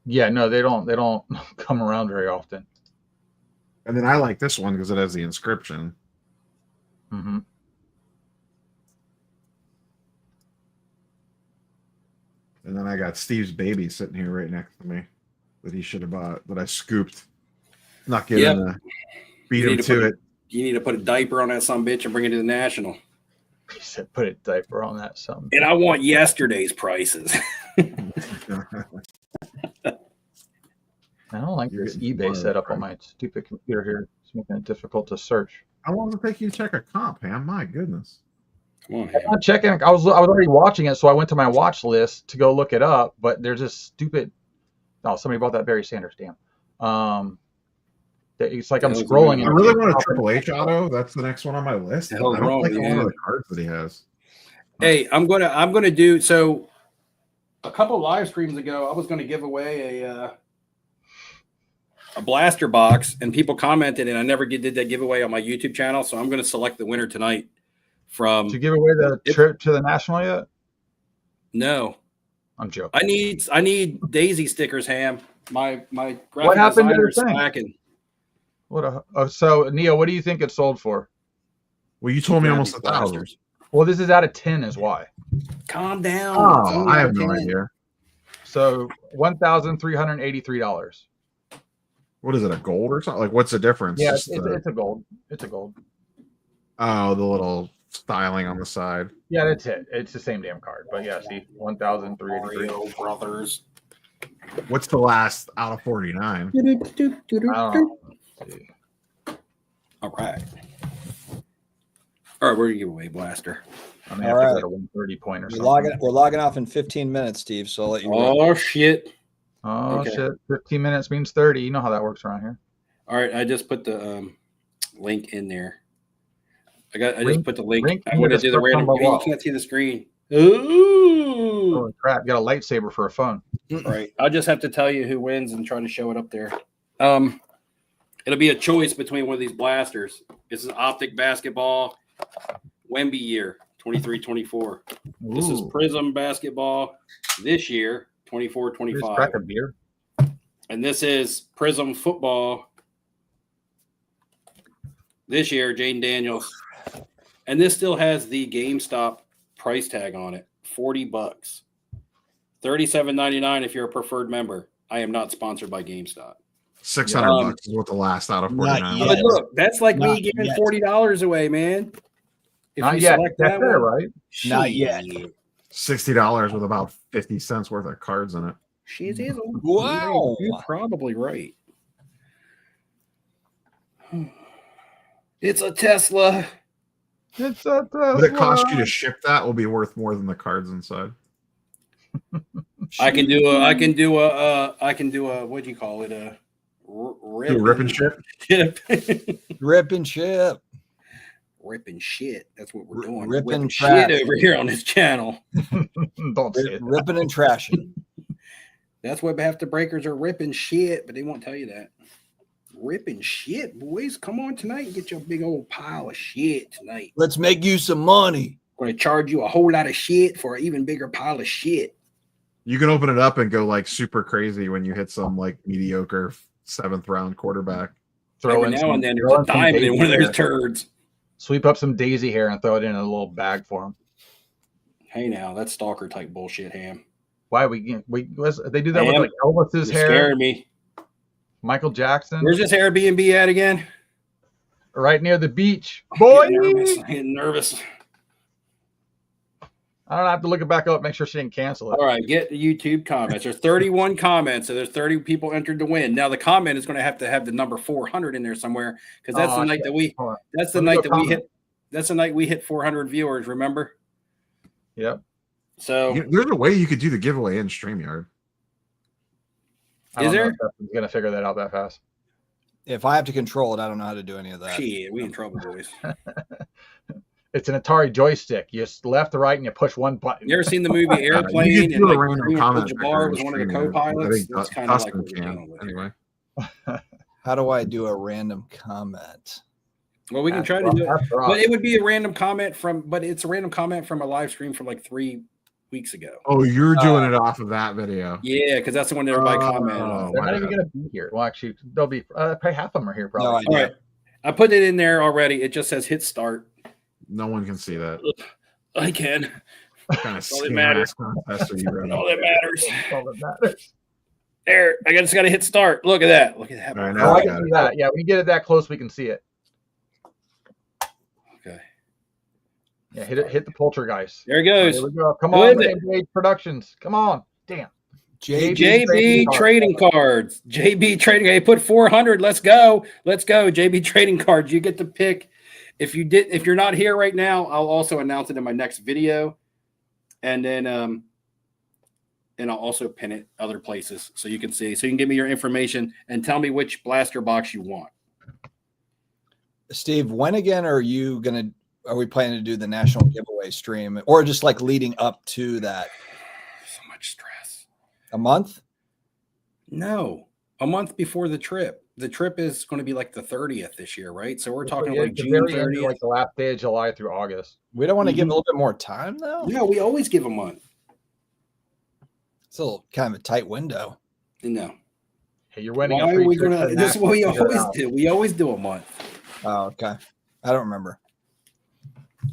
Yeah, no, they don't come around very often. And then I like this one because it has the inscription. Mm-hmm. And then I got Steve's baby sitting here right next to me. that he should have bought that I scooped. Not getting beat him to it. You need to put a diaper on that sumbitch and bring it to the National. He said, "Put a diaper on that sumbitch." And I want yesterday's prices. I don't like this eBay setup on my stupid computer here. It's making it difficult to search. How long does it take you to check a comp, Ham? My goodness. Come on, I'm not checking. I was already watching it, so I went to my watch list to go look it up. But there's just stupid. Oh, somebody bought that Barry Sanders. Damn. It's like I'm scrolling. I really want a Triple H auto. That's the next one on my list. I don't like one of the cards that he has. Hey, I'm gonna do so. A couple live streams ago, I was going to give away a blaster box, and people commented, and I never did that giveaway on my YouTube channel. So I'm going to select the winner tonight. Did you give away the trip to the National yet? No, I'm joking. I need Daisy stickers, Ham. My graphic what happened designer to the is slacking. So Neo, what do you think it sold for? Well, you told me almost 1,000. Well, this is out of 10 is why. Calm down. Oh, I have no idea. So $1,383. What is it, a gold or something? Like, what's the difference? Yeah, it's a gold. It's a gold. Oh, the little styling on the side. Yeah, that's it. It's the same damn card. But yeah, see, 1,383. Brothers. What's the last out of 49? All right. All right, we're gonna give away blaster. I mean, have to go to 130 point or something. We're logging off in 15 minutes, Steve. So I'll let you. Oh shit! Oh shit! 15 minutes means 30. You know how that works around here. All right, I just put the link in there. I just put the link. I'm gonna do the random. You can't see the screen. Ooh! Holy crap! You got a lightsaber for a phone. Right. I'll just have to tell you who wins and try to show it up there. It'll be a choice between one of these blasters. This is Optic Basketball WNBA year 23-24. This is Prism Basketball this year 24-25. Crack a beer. And this is Prism Football this year, Jane Daniels. And this still has the GameStop price tag on it, $40. $37.99 if you're a preferred member. I am not sponsored by GameStop. $600 is what the last out of 49. But look, that's like me giving $40 away, man. If not you yet. select That's that one, right? Not yet. $60 with about 50 cents worth of cards in it. She's is. Wow. You're probably right. It's a Tesla. It's a Tesla. What it cost you to ship that will be worth more than the cards inside. I can do a what do you call it? A rip and ship. Rip and ship. Ripping shit. That's what we're doing. Ripping shit over here on this channel. Don't say it. Ripping and trashing. That's what half the breakers are ripping shit, but they won't tell you that. Ripping shit, boys. Come on tonight and get your big old pile of shit tonight. Let's make you some money. I'm going to charge you a whole lot of shit for an even bigger pile of shit. You can open it up and go like super crazy when you hit some like mediocre 7th round quarterback. Every now and then there's a diamond in one of those turds. Sweep up some daisy hair and throw it in a little bag for him. Hey, now that's stalker type bullshit, Ham. Why they do that with like Elvis's hair? Scaring me. Michael Jackson. Where's this Airbnb at again? Right near the beach. Boy, I'm getting nervous. I don't have to look it back up. Make sure she didn't cancel it. All right, get the YouTube comments. There's 31 comments, so there's 30 people entered to win. Now the comment is going to have the number 400 in there somewhere because that's the night that we. That's the night that we hit. That's the night we hit 400 viewers. Remember? Yep. So there's a way you could do the giveaway in StreamYard. Is there? I'm going to figure that out that fast. If I have to control it, I don't know how to do any of that. Shit, we in trouble, boys. It's an Atari joystick. You just left to right and you push one button. You ever seen the movie Airplane? You and do a like random comment Jabbar was one of the co-pilots. That's kind of like what we're can, doing with anyway. How do I do a random comment? Well, we can try to do it, but it would be a random comment but it's a random comment from a live stream from like 3 weeks ago. Oh, you're doing it off of that video. Yeah, because that's the one that everybody commented on. They're not even going to be here. Well, actually, they'll be probably half of them are here. Probably. No, all right, I put it in there already. It just says hit start. No one can see that. I can. Kind of all that matters. all that matters. All that matters. There, I just got to hit start. Look at that. Look at that. All right, Oh, now I I can got see it. that. Yeah, when you get it that close, we can see it. Okay. Yeah, hit the poltergeist. There it goes. There we go. Come Who on, is it? NBA Productions. Come on. Damn. JB trading cards. JB trading. Hey, put 400. Let's go. Let's go. JB trading cards. You get to pick. If you're not here right now, I'll also announce it in my next video, and then and I'll also pin it other places so you can see. So you can give me your information and tell me which blaster box you want. Steve, when again are we planning to do the national giveaway stream, or just like leading up to that? So much stress. A month? No, a month before the trip. The trip is going to be like the 30th this year, right? So we're talking like June 30th. Like the last day of July through August. We don't want to give a little bit more time, though? No, we always give a month. It's a little kind of a tight window. No. Hey, you're winning. Why are we going to? This is what we always do. We always do a month. Oh, okay. I don't remember.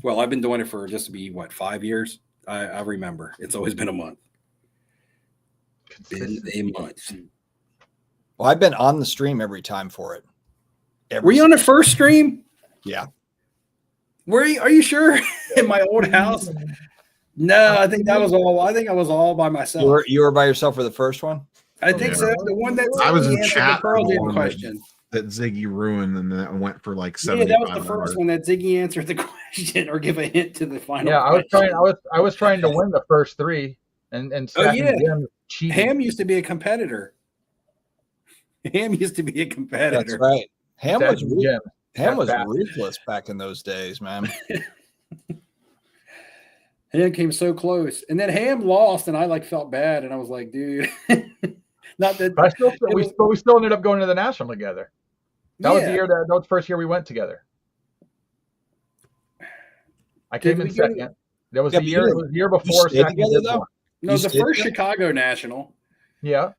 Well, I've been doing it for just to be 5 years. I remember. It's always been a month. Been a month. Well, I've been on the stream every time for it. Were you on the first stream? Yeah. Are you sure? In my old house? No, I think that was all. I think I was all by myself. You were by yourself for the first one? I think so. The one that I was in answered chat the Pearl for the Jam one question. that Ziggy ruined, and then it went for like 7. Yeah, that was the first one that Ziggy answered the question or give a hint to the final. Yeah, question. I was trying to win the first 3, and Oh yeah, cheating. Ham used to be a competitor. Ham used to be a competitor. That's right. Ham was Bad. ruthless back in those days, man. Ham came so close, and then Ham lost, and I felt bad, and I was like, dude, not that. But we still ended up going to the national together. That was the year that was the first year we went together. I came in second. That was the year. It was the year before. Together, though? No, the first Chicago National. Yeah.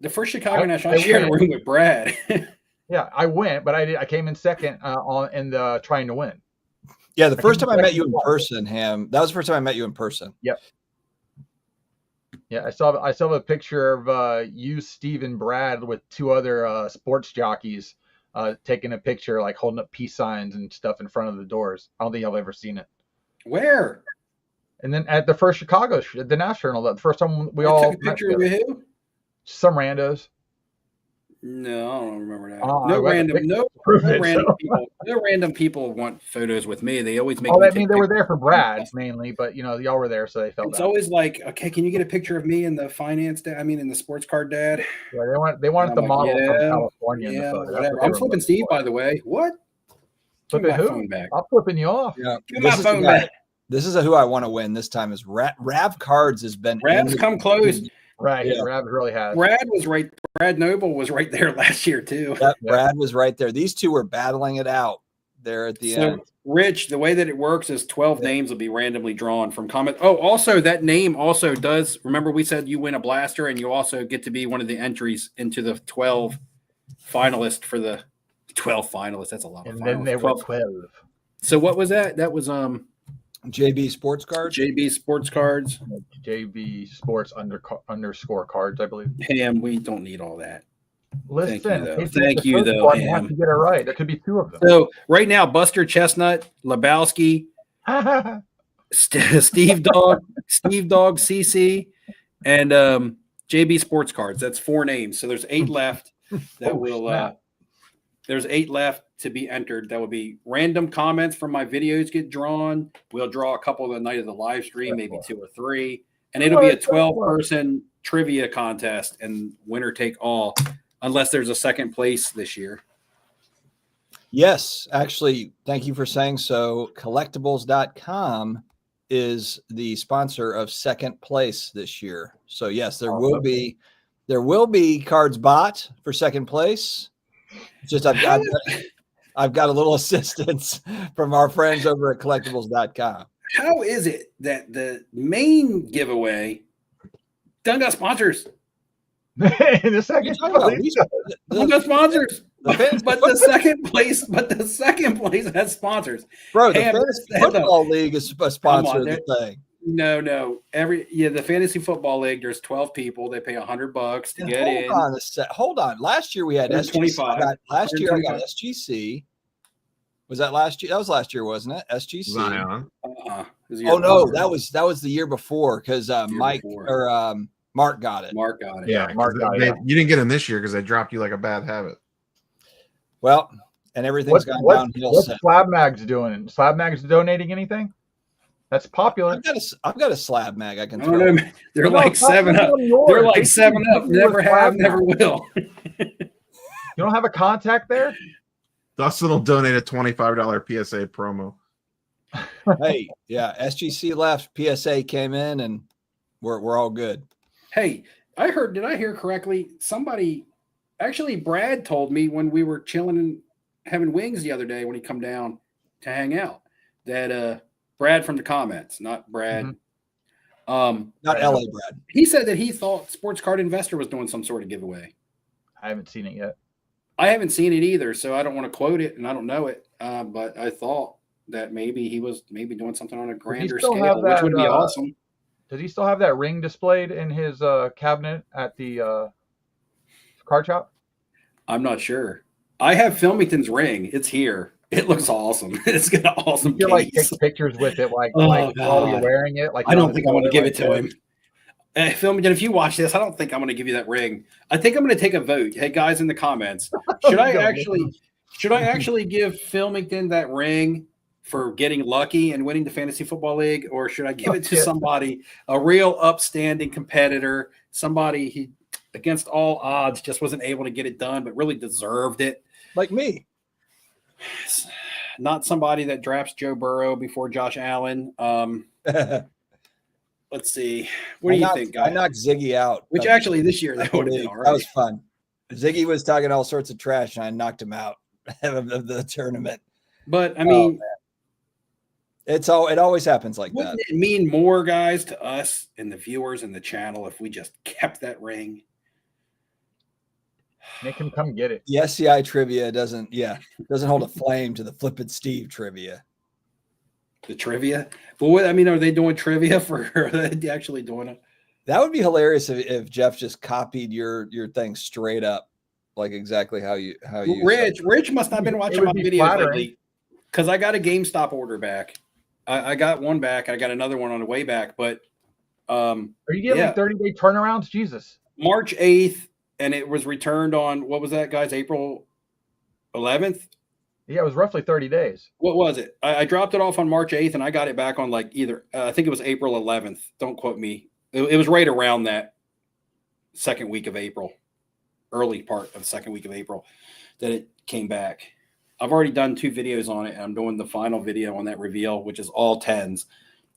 The first Chicago National, I shared a room with Brad. Yeah, I went, but I came in second in the trying to win. Yeah, the first time I met you in person, Ham. That was the first time I met you in person. Yep. Yeah, I saw a picture of you, Steve, and Brad with 2 other sports jockeys taking a picture, like holding up peace signs and stuff in front of the doors. I don't think I've ever seen it. Where? And then at the first Chicago, the national, the first time we all took a picture with who? Some randos. No, I don't remember that. No random people want photos with me. They always make. I mean, they were there for Brad mainly, but y'all were there, so they felt. It's always like, okay, can you get a picture of me in the finance dad? I mean, in the sports card dad. Yeah, they wanted the model from California. Yeah, whatever. I'm flipping Steve, by the way. What? Flipping who? Phone back. I'm flipping you off. Yeah, give my phone back. This is who I want to win this time. Is Rav Cards has been. Rav's come close. Right, yeah. Rav really has. Brad was right. Brad Noble was right there last year too. Brad was right there. These two were battling it out there at the end. Rich, the way that it works is 12 names will be randomly drawn from comment. Oh, also that name also does. Remember, we said you win a blaster, and you also get to be one of the entries into the 12 finalists for the 12 finalists. That's a lot. And then they were 12. So what was that? That was JB Sports Cards. JB Sports Cards. JB Sports underscore cards, I believe. Ham, we don't need all that. Listen, thank you though. Ham. Have to get it right. There could be 2 of them. So right now, Buster Chestnut, Lebowski, Steve Dog, CC, and JB Sports Cards. That's 4 names. So there's 8 left. That there's 8 left to be entered. That would be random comments from my videos get drawn. We'll draw a couple the night of the live stream, maybe 2 or 3, and it'll be a 12-person trivia contest, and winner take all, unless there's a second place this year. Yes, actually, thank you for saying so. Collectibles.com is the sponsor of second place this year. So yes, there will be cards bought for second place. Just I've got a little assistance from our friends over at collectibles.com. How is it that the main giveaway done got sponsors? In the second place, done got sponsors. But the second place has sponsors. Bro, the Fantasy Football League is a sponsor of the thing. No. The fantasy football league. There's 12 people. They pay $100 to get in. Hold on. Last year we had SGC. Last year I got SGC. Was that last year? That was last year, wasn't it? SGC. Zion. Oh no, that was the year before because Mark got it. Mark got it. Yeah, you didn't get him this year because they dropped you like a bad habit. Well, and everything's gone downhill. What's Slab Mag's doing? Slab Mag's donating anything? That's popular. I've got a Slab Mag I can throw. They're like 7-Up. They're like 7-Up. Never have, never will. You don't have a contact there? Dustin will donate a $25 PSA promo. Hey, yeah, SGC left, PSA came in, and we're all good. Hey, did I hear correctly? Somebody, actually Brad told me when we were chilling and having wings the other day when he come down to hang out that Brad from the comments, not Brad. Not LA Brad. He said that he thought Sports Card Investor was doing some sort of giveaway. I haven't seen it yet. I haven't seen it either, so I don't want to quote it, and I don't know it. But I thought that maybe he was doing something on a grander scale, which would be awesome. Does he still have that ring displayed in his cabinet at the card shop? I'm not sure. I have Filmington's ring. It's here. It looks awesome. It's got an awesome case. You like take pictures with it, like while you're wearing it. Like I don't think I want to give it to him. Filmington, if you watch this, I don't think I'm going to give you that ring. I think I'm going to take a vote. Hey guys, in the comments, should I actually give Filmington that ring for getting lucky and winning the fantasy football league, or should I give it to somebody, a real upstanding competitor, somebody he against all odds just wasn't able to get it done, but really deserved it, like me? Not somebody that drafts Joe Burrow before Josh Allen. Let's see. What do you think, guys? I knocked Ziggy out. Which actually this year that would have been all right. That was fun. Ziggy was talking all sorts of trash, and I knocked him out of the tournament. But I mean, it always happens like that. Wouldn't it mean more, guys, to us and the viewers and the channel if we just kept that ring? Make him come get it. The SCI trivia doesn't hold a flame to the Flippin' Steve trivia. The trivia? But what, I mean, are they doing trivia are they actually doing it? That would be hilarious if Jeff just copied your thing straight up, like exactly how you. Rich must not have been watching my videos lately, because I got a GameStop order back. I got one back. I got another one on the way back. But are you getting like 30-day turnarounds? Jesus. March 8th, and it was returned on, what was that, guys? April 11th. Yeah, it was roughly 30 days. What was it? I dropped it off on March 8th, and I got it back on like either I think it was April 11th. Don't quote me. It was right around that second week of April, early part of the second week of April, that it came back. I've already done 2 videos on it, and I'm doing the final video on that reveal, which is all 10s.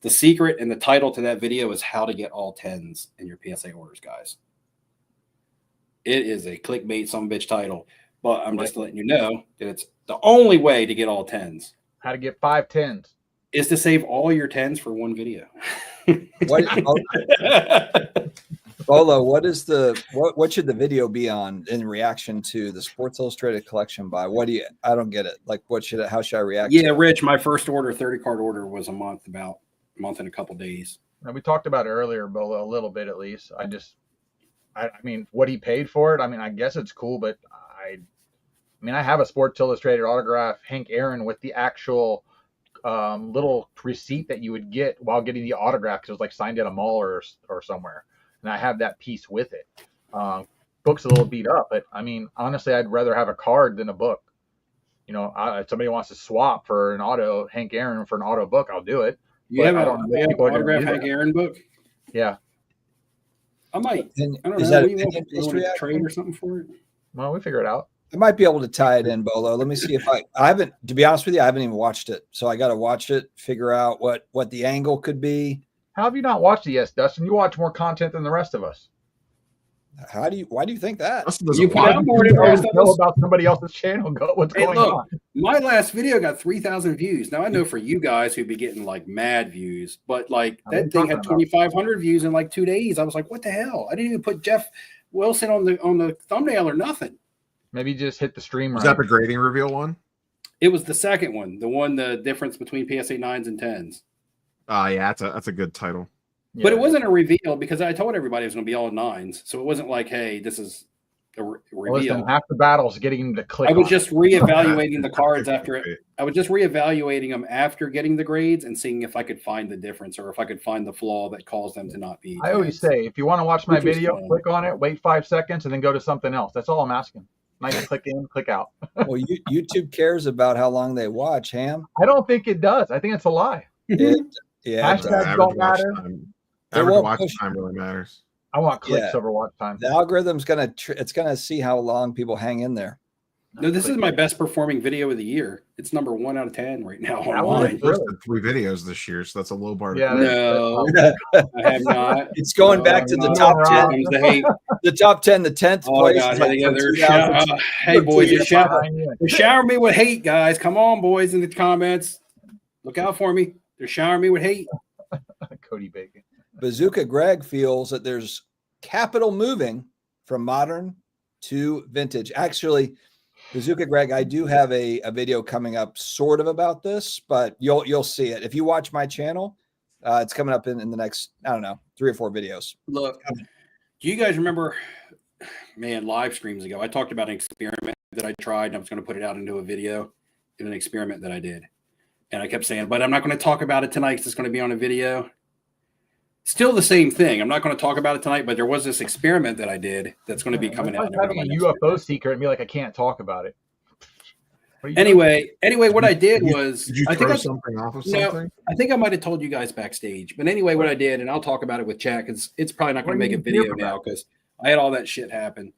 The secret and the title to that video is how to get all 10s in your PSA orders, guys. It is a clickbait sumbitch title, but I'm just letting you know that it's the only way to get all 10s. How to get 5 10s is to save all your 10s for one video. Bolo, what should the video be on in reaction to the Sports Illustrated collection buy? I don't get it. Like, how should I react? Yeah, Rich, my first order, 30-card order, was about a month and a couple days. Now, we talked about it earlier, Bolo, a little bit at least. I mean, what he paid for it, I mean, I guess it's cool, but I have a Sports Illustrated autograph Hank Aaron with the actual little receipt that you would get while getting the autograph, because it was like signed at a mall or somewhere. And I have that piece with it. Book's a little beat up, but I mean, honestly, I'd rather have a card than a book. You know, if somebody wants to swap for an auto Hank Aaron for an auto book, I'll do it. You have an autograph Hank Aaron book? Yeah. I might. I don't know. Is that you want to trade or something for it? Well, we figure it out. I might be able to tie it in, Bolo. Let me see if I haven't, to be honest with you, I haven't even watched it. So I got to watch it, figure out what the angle could be. How have you not watched it yet, Dustin? You watch more content than the rest of us. Why do you think that? You know about somebody else's channel. What's going on? My last video got 3,000 views. Now I know for you guys who'd be getting like mad views, but like that thing had 2,500 views in like 2 days. I was like, what the hell? I didn't even put Jeff Wilson on the thumbnail or nothing. Maybe just hit the stream. Was that the grading reveal one? It was the second one, the difference between PSA 9s and 10s. Yeah, that's a good title. Yeah, but it wasn't a reveal because I told everybody it was going to be all 9s. So it wasn't like, hey, this is a reveal. Listen, half the battle's getting them to click. I was just reevaluating the That's cards good after it. clickbait. I was just reevaluating them after getting the grades and seeing if I could find the difference or if I could find the flaw that caused them to not be. I always say, if you want to watch my Which was video, fun. click on it, wait 5 seconds, and then go to something else. That's all I'm asking. Nice click in, click out. Well, YouTube cares about how long they watch, Ham. I don't think it does. I think it's a lie. Yeah. Hashtags don't matter. Average watch time really matters. I want clicks over watch time. The algorithm's it's gonna see how long people hang in there. No, this is my best performing video of the year. It's number 1 out of 10 right now That online. one? Posted 3 videos this year, so that's a low bar. Yeah, No, I have not. It's going back to the no, top no. 10. Comes the hate. The top 10, the 10th Oh place. God, is here like they go. from They're 2000. hey boys, Look, they're showering me with hate, guys. Come on, boys, in the comments. Look out for me. They're showering me with hate. Cody Bacon. Bazooka Greg feels that there's capital moving from modern to vintage. Actually, Bazooka Greg, I do have a video coming up sort of about this, but you'll see it. If you watch my channel, it's coming up in the next, I don't know, 3 or 4 videos. Look, do you guys remember, man, live streams ago, I talked about an experiment that I tried, and I was going to put it out into a video in an experiment that I did. And I kept saying, but I'm not going to talk about it tonight because it's going to be on a video. Still the same thing. I'm not going to talk about it tonight, but there was this experiment that I did that's going to be coming out. Having a UFO secret and be like, I can't talk about it. Anyway, what I did was, Did you throw something off of something? I think I might have told you guys backstage, but anyway, what I did, and I'll talk about it with chat because it's probably not going to make a video now because I had all that shit happen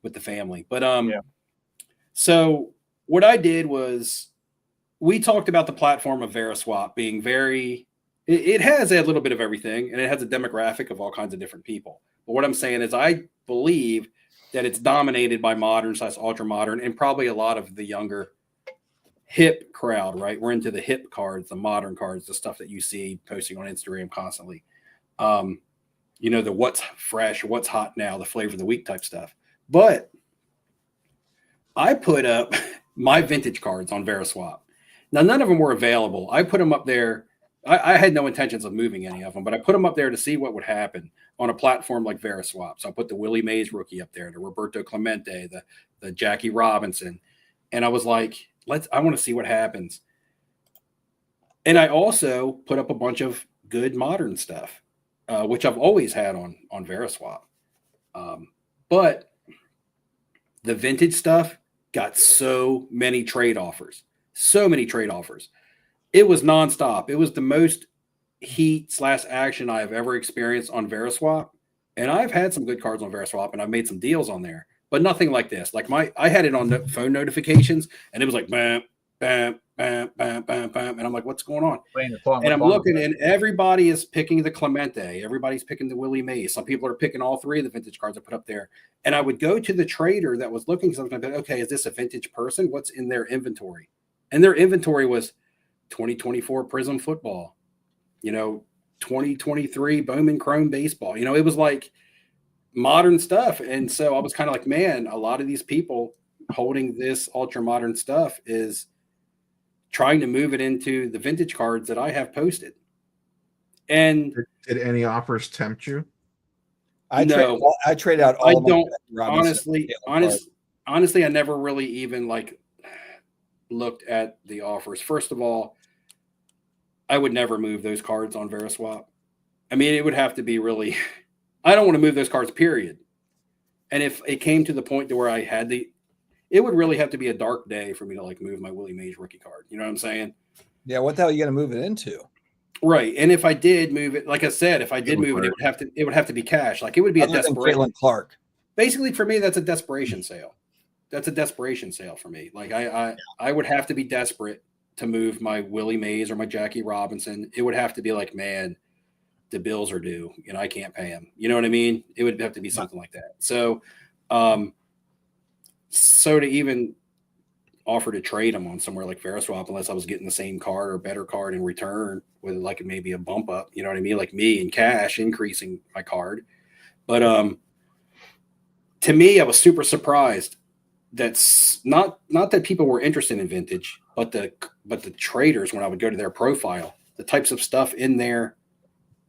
with the family. But so what I did was, we talked about the platform of VeriSwap being it has a little bit of everything, and it has a demographic of all kinds of different people. But what I'm saying is, I believe that it's dominated by modern/ultra modern, and probably a lot of the younger hip crowd, right? We're into the hip cards, the modern cards, the stuff that you see posting on Instagram constantly. The what's fresh, what's hot now, the flavor of the week type stuff. But I put up my vintage cards on VeriSwap. Now, none of them were available. I put them up there. I had no intentions of moving any of them, but I put them up there to see what would happen on a platform like VeriSwap. So I put the Willie Mays rookie up there, the Roberto Clemente, the Jackie Robinson. And I was like, I want to see what happens. And I also put up a bunch of good modern stuff, which I've always had on VeriSwap. But the vintage stuff got so many trade offers. It was nonstop. It was the most heat/action I have ever experienced on VeriSwap. And I've had some good cards on VeriSwap, and I've made some deals on there, but nothing like this. Like I had it on phone notifications, and it was like bam, bam, bam, bam, bam, bam, and I'm like, what's going on? And I'm looking, and everybody is picking the Clemente. Everybody's picking the Willie Mays. Some people are picking all 3 of the vintage cards I put up there. And I would go to the trader that was looking, because I was going to be, okay, is this a vintage person? What's in their inventory? And their inventory was 2024 Prism football, 2023 Bowman Chrome baseball. It was like modern stuff. And so I was kind of like, man, a lot of these people holding this ultra modern stuff is trying to move it into the vintage cards that I have posted. And did any offers tempt you? I trade out all. I don't honestly, I never really even looked at the offers. First of all, I would never move those cards on VeriSwap. I mean, it would have to be really, I don't want to move those cards, period. And if it came to the point to where I had it would really have to be a dark day for me to move my Willie Mays rookie card. You know what I'm saying? Yeah. What the hell are you going to move it into? Right. And if I did move it, like I said, if I did move it, it would have to be cash. It would be a desperation. Caitlin Clark. Basically, for me, that's a desperation sale. That's a desperation sale for me. I would have to be desperate to move my Willie Mays or my Jackie Robinson. It would have to be like, man, the bills are due and I can't pay them. You know what I mean? It would have to be something like that. So, to even offer to trade them on somewhere like VeriSwap, unless I was getting the same card or better card in return with maybe a bump up, you know what I mean? Like me in cash increasing my card. But to me, I was super surprised. That's not that people were interested in vintage, but the traders, when I would go to their profile, the types of stuff in there.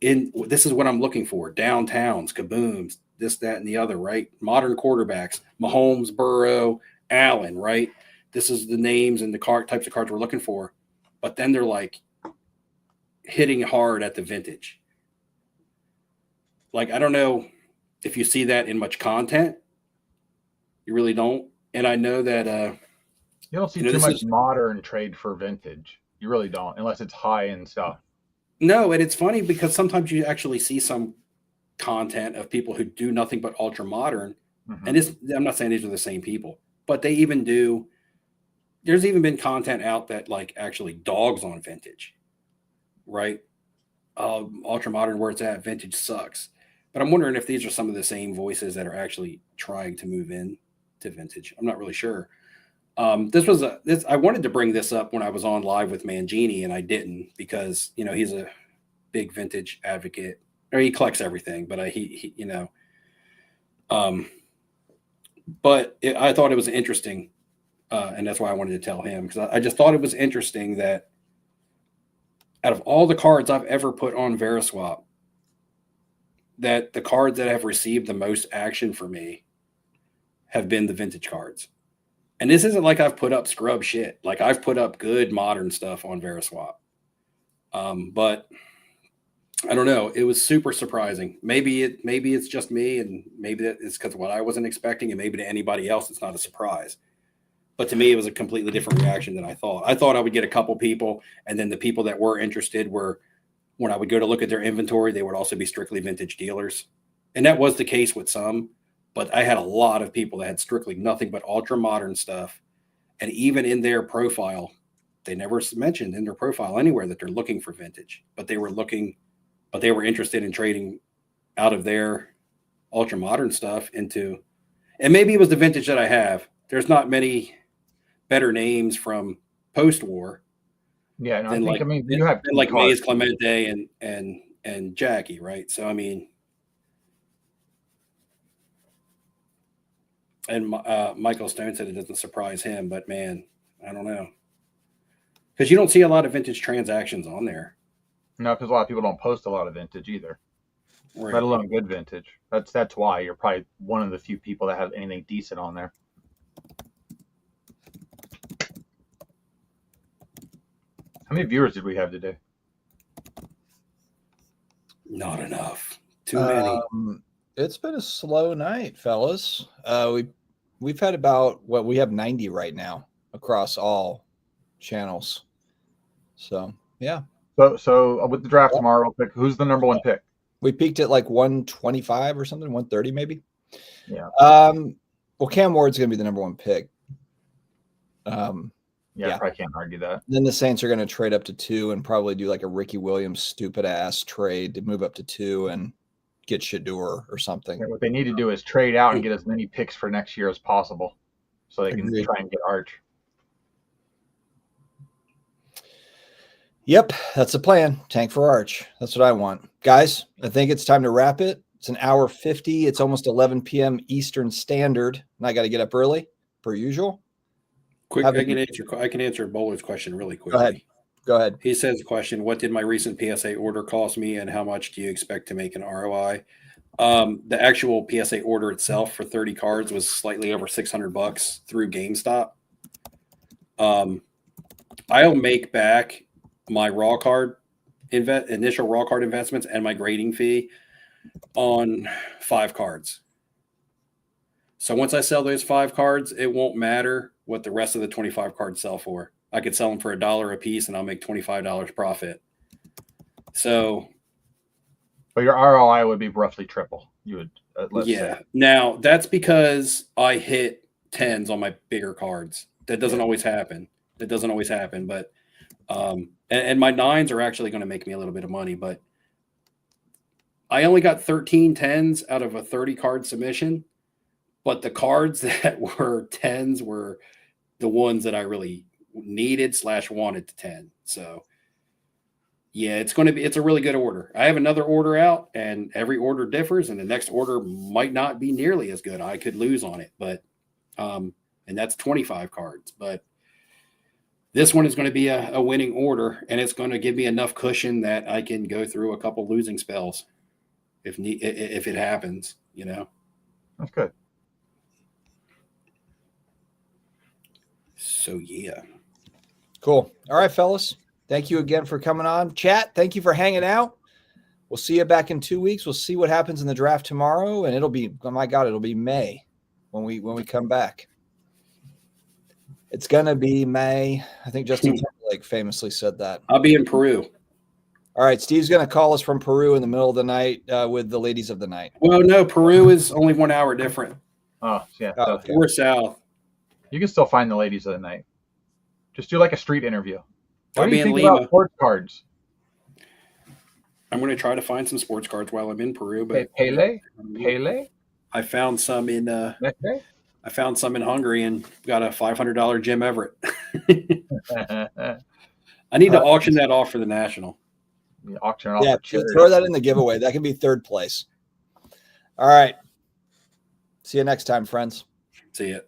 This is what I'm looking for: downtowns, kabooms, this, that, and the other. Right? Modern quarterbacks: Mahomes, Burrow, Allen. Right? This is the names and the types of cards we're looking for. But then they're like hitting hard at the vintage. Like, I don't know if you see that in much content. You really don't. And I know that you don't see too much modern trade for vintage. You really don't, unless it's high-end stuff. No, and it's funny because sometimes you actually see some content of people who do nothing but ultra modern. Mm-hmm. And I'm not saying these are the same people, but they even do. There's even been content out that like actually dogs on vintage, right? Ultra modern where it's at, vintage sucks. But I'm wondering if these are some of the same voices that are actually trying to move in to vintage. I'm not really sure. I wanted to bring this up when I was on live with Mangini, and I didn't because, you know, he's a big vintage advocate, or he collects everything, but he you know, but I thought it was interesting. And that's why I wanted to tell him, because I just thought it was interesting that out of all the cards I've ever put on Veriswap, that the cards that have received the most action for me have been the vintage cards. And this isn't like I've put up scrub shit. Like, I've put up good modern stuff on Veriswap. But I don't know. It was super surprising. Maybe it's just me, and maybe that is because of what I wasn't expecting, and maybe to anybody else it's not a surprise. But to me, it was a completely different reaction than I thought. I thought I would get a couple people, and then the people that were interested were, when I would go to look at their inventory, they would also be strictly vintage dealers. And that was the case with some, but I had a lot of people that had strictly nothing but ultra modern stuff. And even in their profile, they never mentioned in their profile anywhere that they're looking for vintage, but they were interested in trading out of their ultra modern stuff into, and maybe it was the vintage that I have. There's not many better names from post-war. Yeah, no, you have like Mays Clemente and Jackie, right? So I mean, and Michael Stone said it doesn't surprise him, but man, I don't know, because you don't see a lot of vintage transactions on there. No, because a lot of people don't post a lot of vintage either, right. Let alone good vintage. That's why you're probably one of the few people that have anything decent on there. How many viewers did we have today? Not enough. Too many. It's been a slow night, fellas. We've had about we have 90 right now across all channels. So yeah. So with the draft tomorrow, real quick, who's the number one pick? We peaked at like 125 or something, 130 maybe. Yeah. Well, Cam Ward's gonna be the number one pick. Yeah, I probably can't argue that. Then the Saints are going to trade up to 2 and probably do like a Ricky Williams stupid ass trade to move up to 2 and get Shador or something. Yeah, what they need to do is trade out and get as many picks for next year as possible, so they can try and get Arch. Yep, that's the plan. Tank for Arch. That's what I want, guys. I think it's time to wrap it. It's an hour 50. It's almost 11 p.m. Eastern Standard, and I got to get up early per usual. Quick, I can answer Bowler's question really quickly. Go ahead. He says, question, what did my recent PSA order cost me, and how much do you expect to make an ROI? The actual PSA order itself for 30 cards was slightly over $600 through GameStop. I'll make back my raw card initial raw card investments and my grading fee on 5 cards. So once I sell those 5 cards, it won't matter what the rest of the 25 cards sell for. I could sell them for $1 a piece and I'll make $25 profit. So, but your ROI would be roughly triple. You would, let's say. Now that's because I hit 10s on my bigger cards. That doesn't always happen. But, and my 9s are actually going to make me a little bit of money, but I only got 13 10s out of a 30 card submission. But the cards that were 10s were the ones that I really needed / wanted to 10. So yeah, it's a really good order. I have another order out, and every order differs, and the next order might not be nearly as good. I could lose on it, but and that's 25 cards. But This one is going to be a winning order, and it's going to give me enough cushion that I can go through a couple losing spells if it happens, you know. That's good. So, yeah. Cool. All right, fellas. Thank you again for coming on. Chat, thank you for hanging out. We'll see you back in 2 weeks. We'll see what happens in the draft tomorrow, and it'll be, oh my God, it'll be May when we come back. It's gonna be May. I think Justin Timberlake famously said that. I'll be in Peru. All right, Steve's gonna call us from Peru in the middle of the night with the ladies of the night. Well, no, Peru is only 1 hour different. Oh, yeah. Oh, okay. We're south. You can still find the ladies of the night. Just do like a street interview. What I'll do you be in think about Lima. sports cards? I'm going to try to find some sports cards while I'm in Peru. But Pele? I found some in Mete? I found some in Hungary and got a $500 Jim Everett. I need to auction that off for the national. Auction it off. Yeah, for charity. throw that in the giveaway. That can be third place. All right. See you next time, friends. See ya.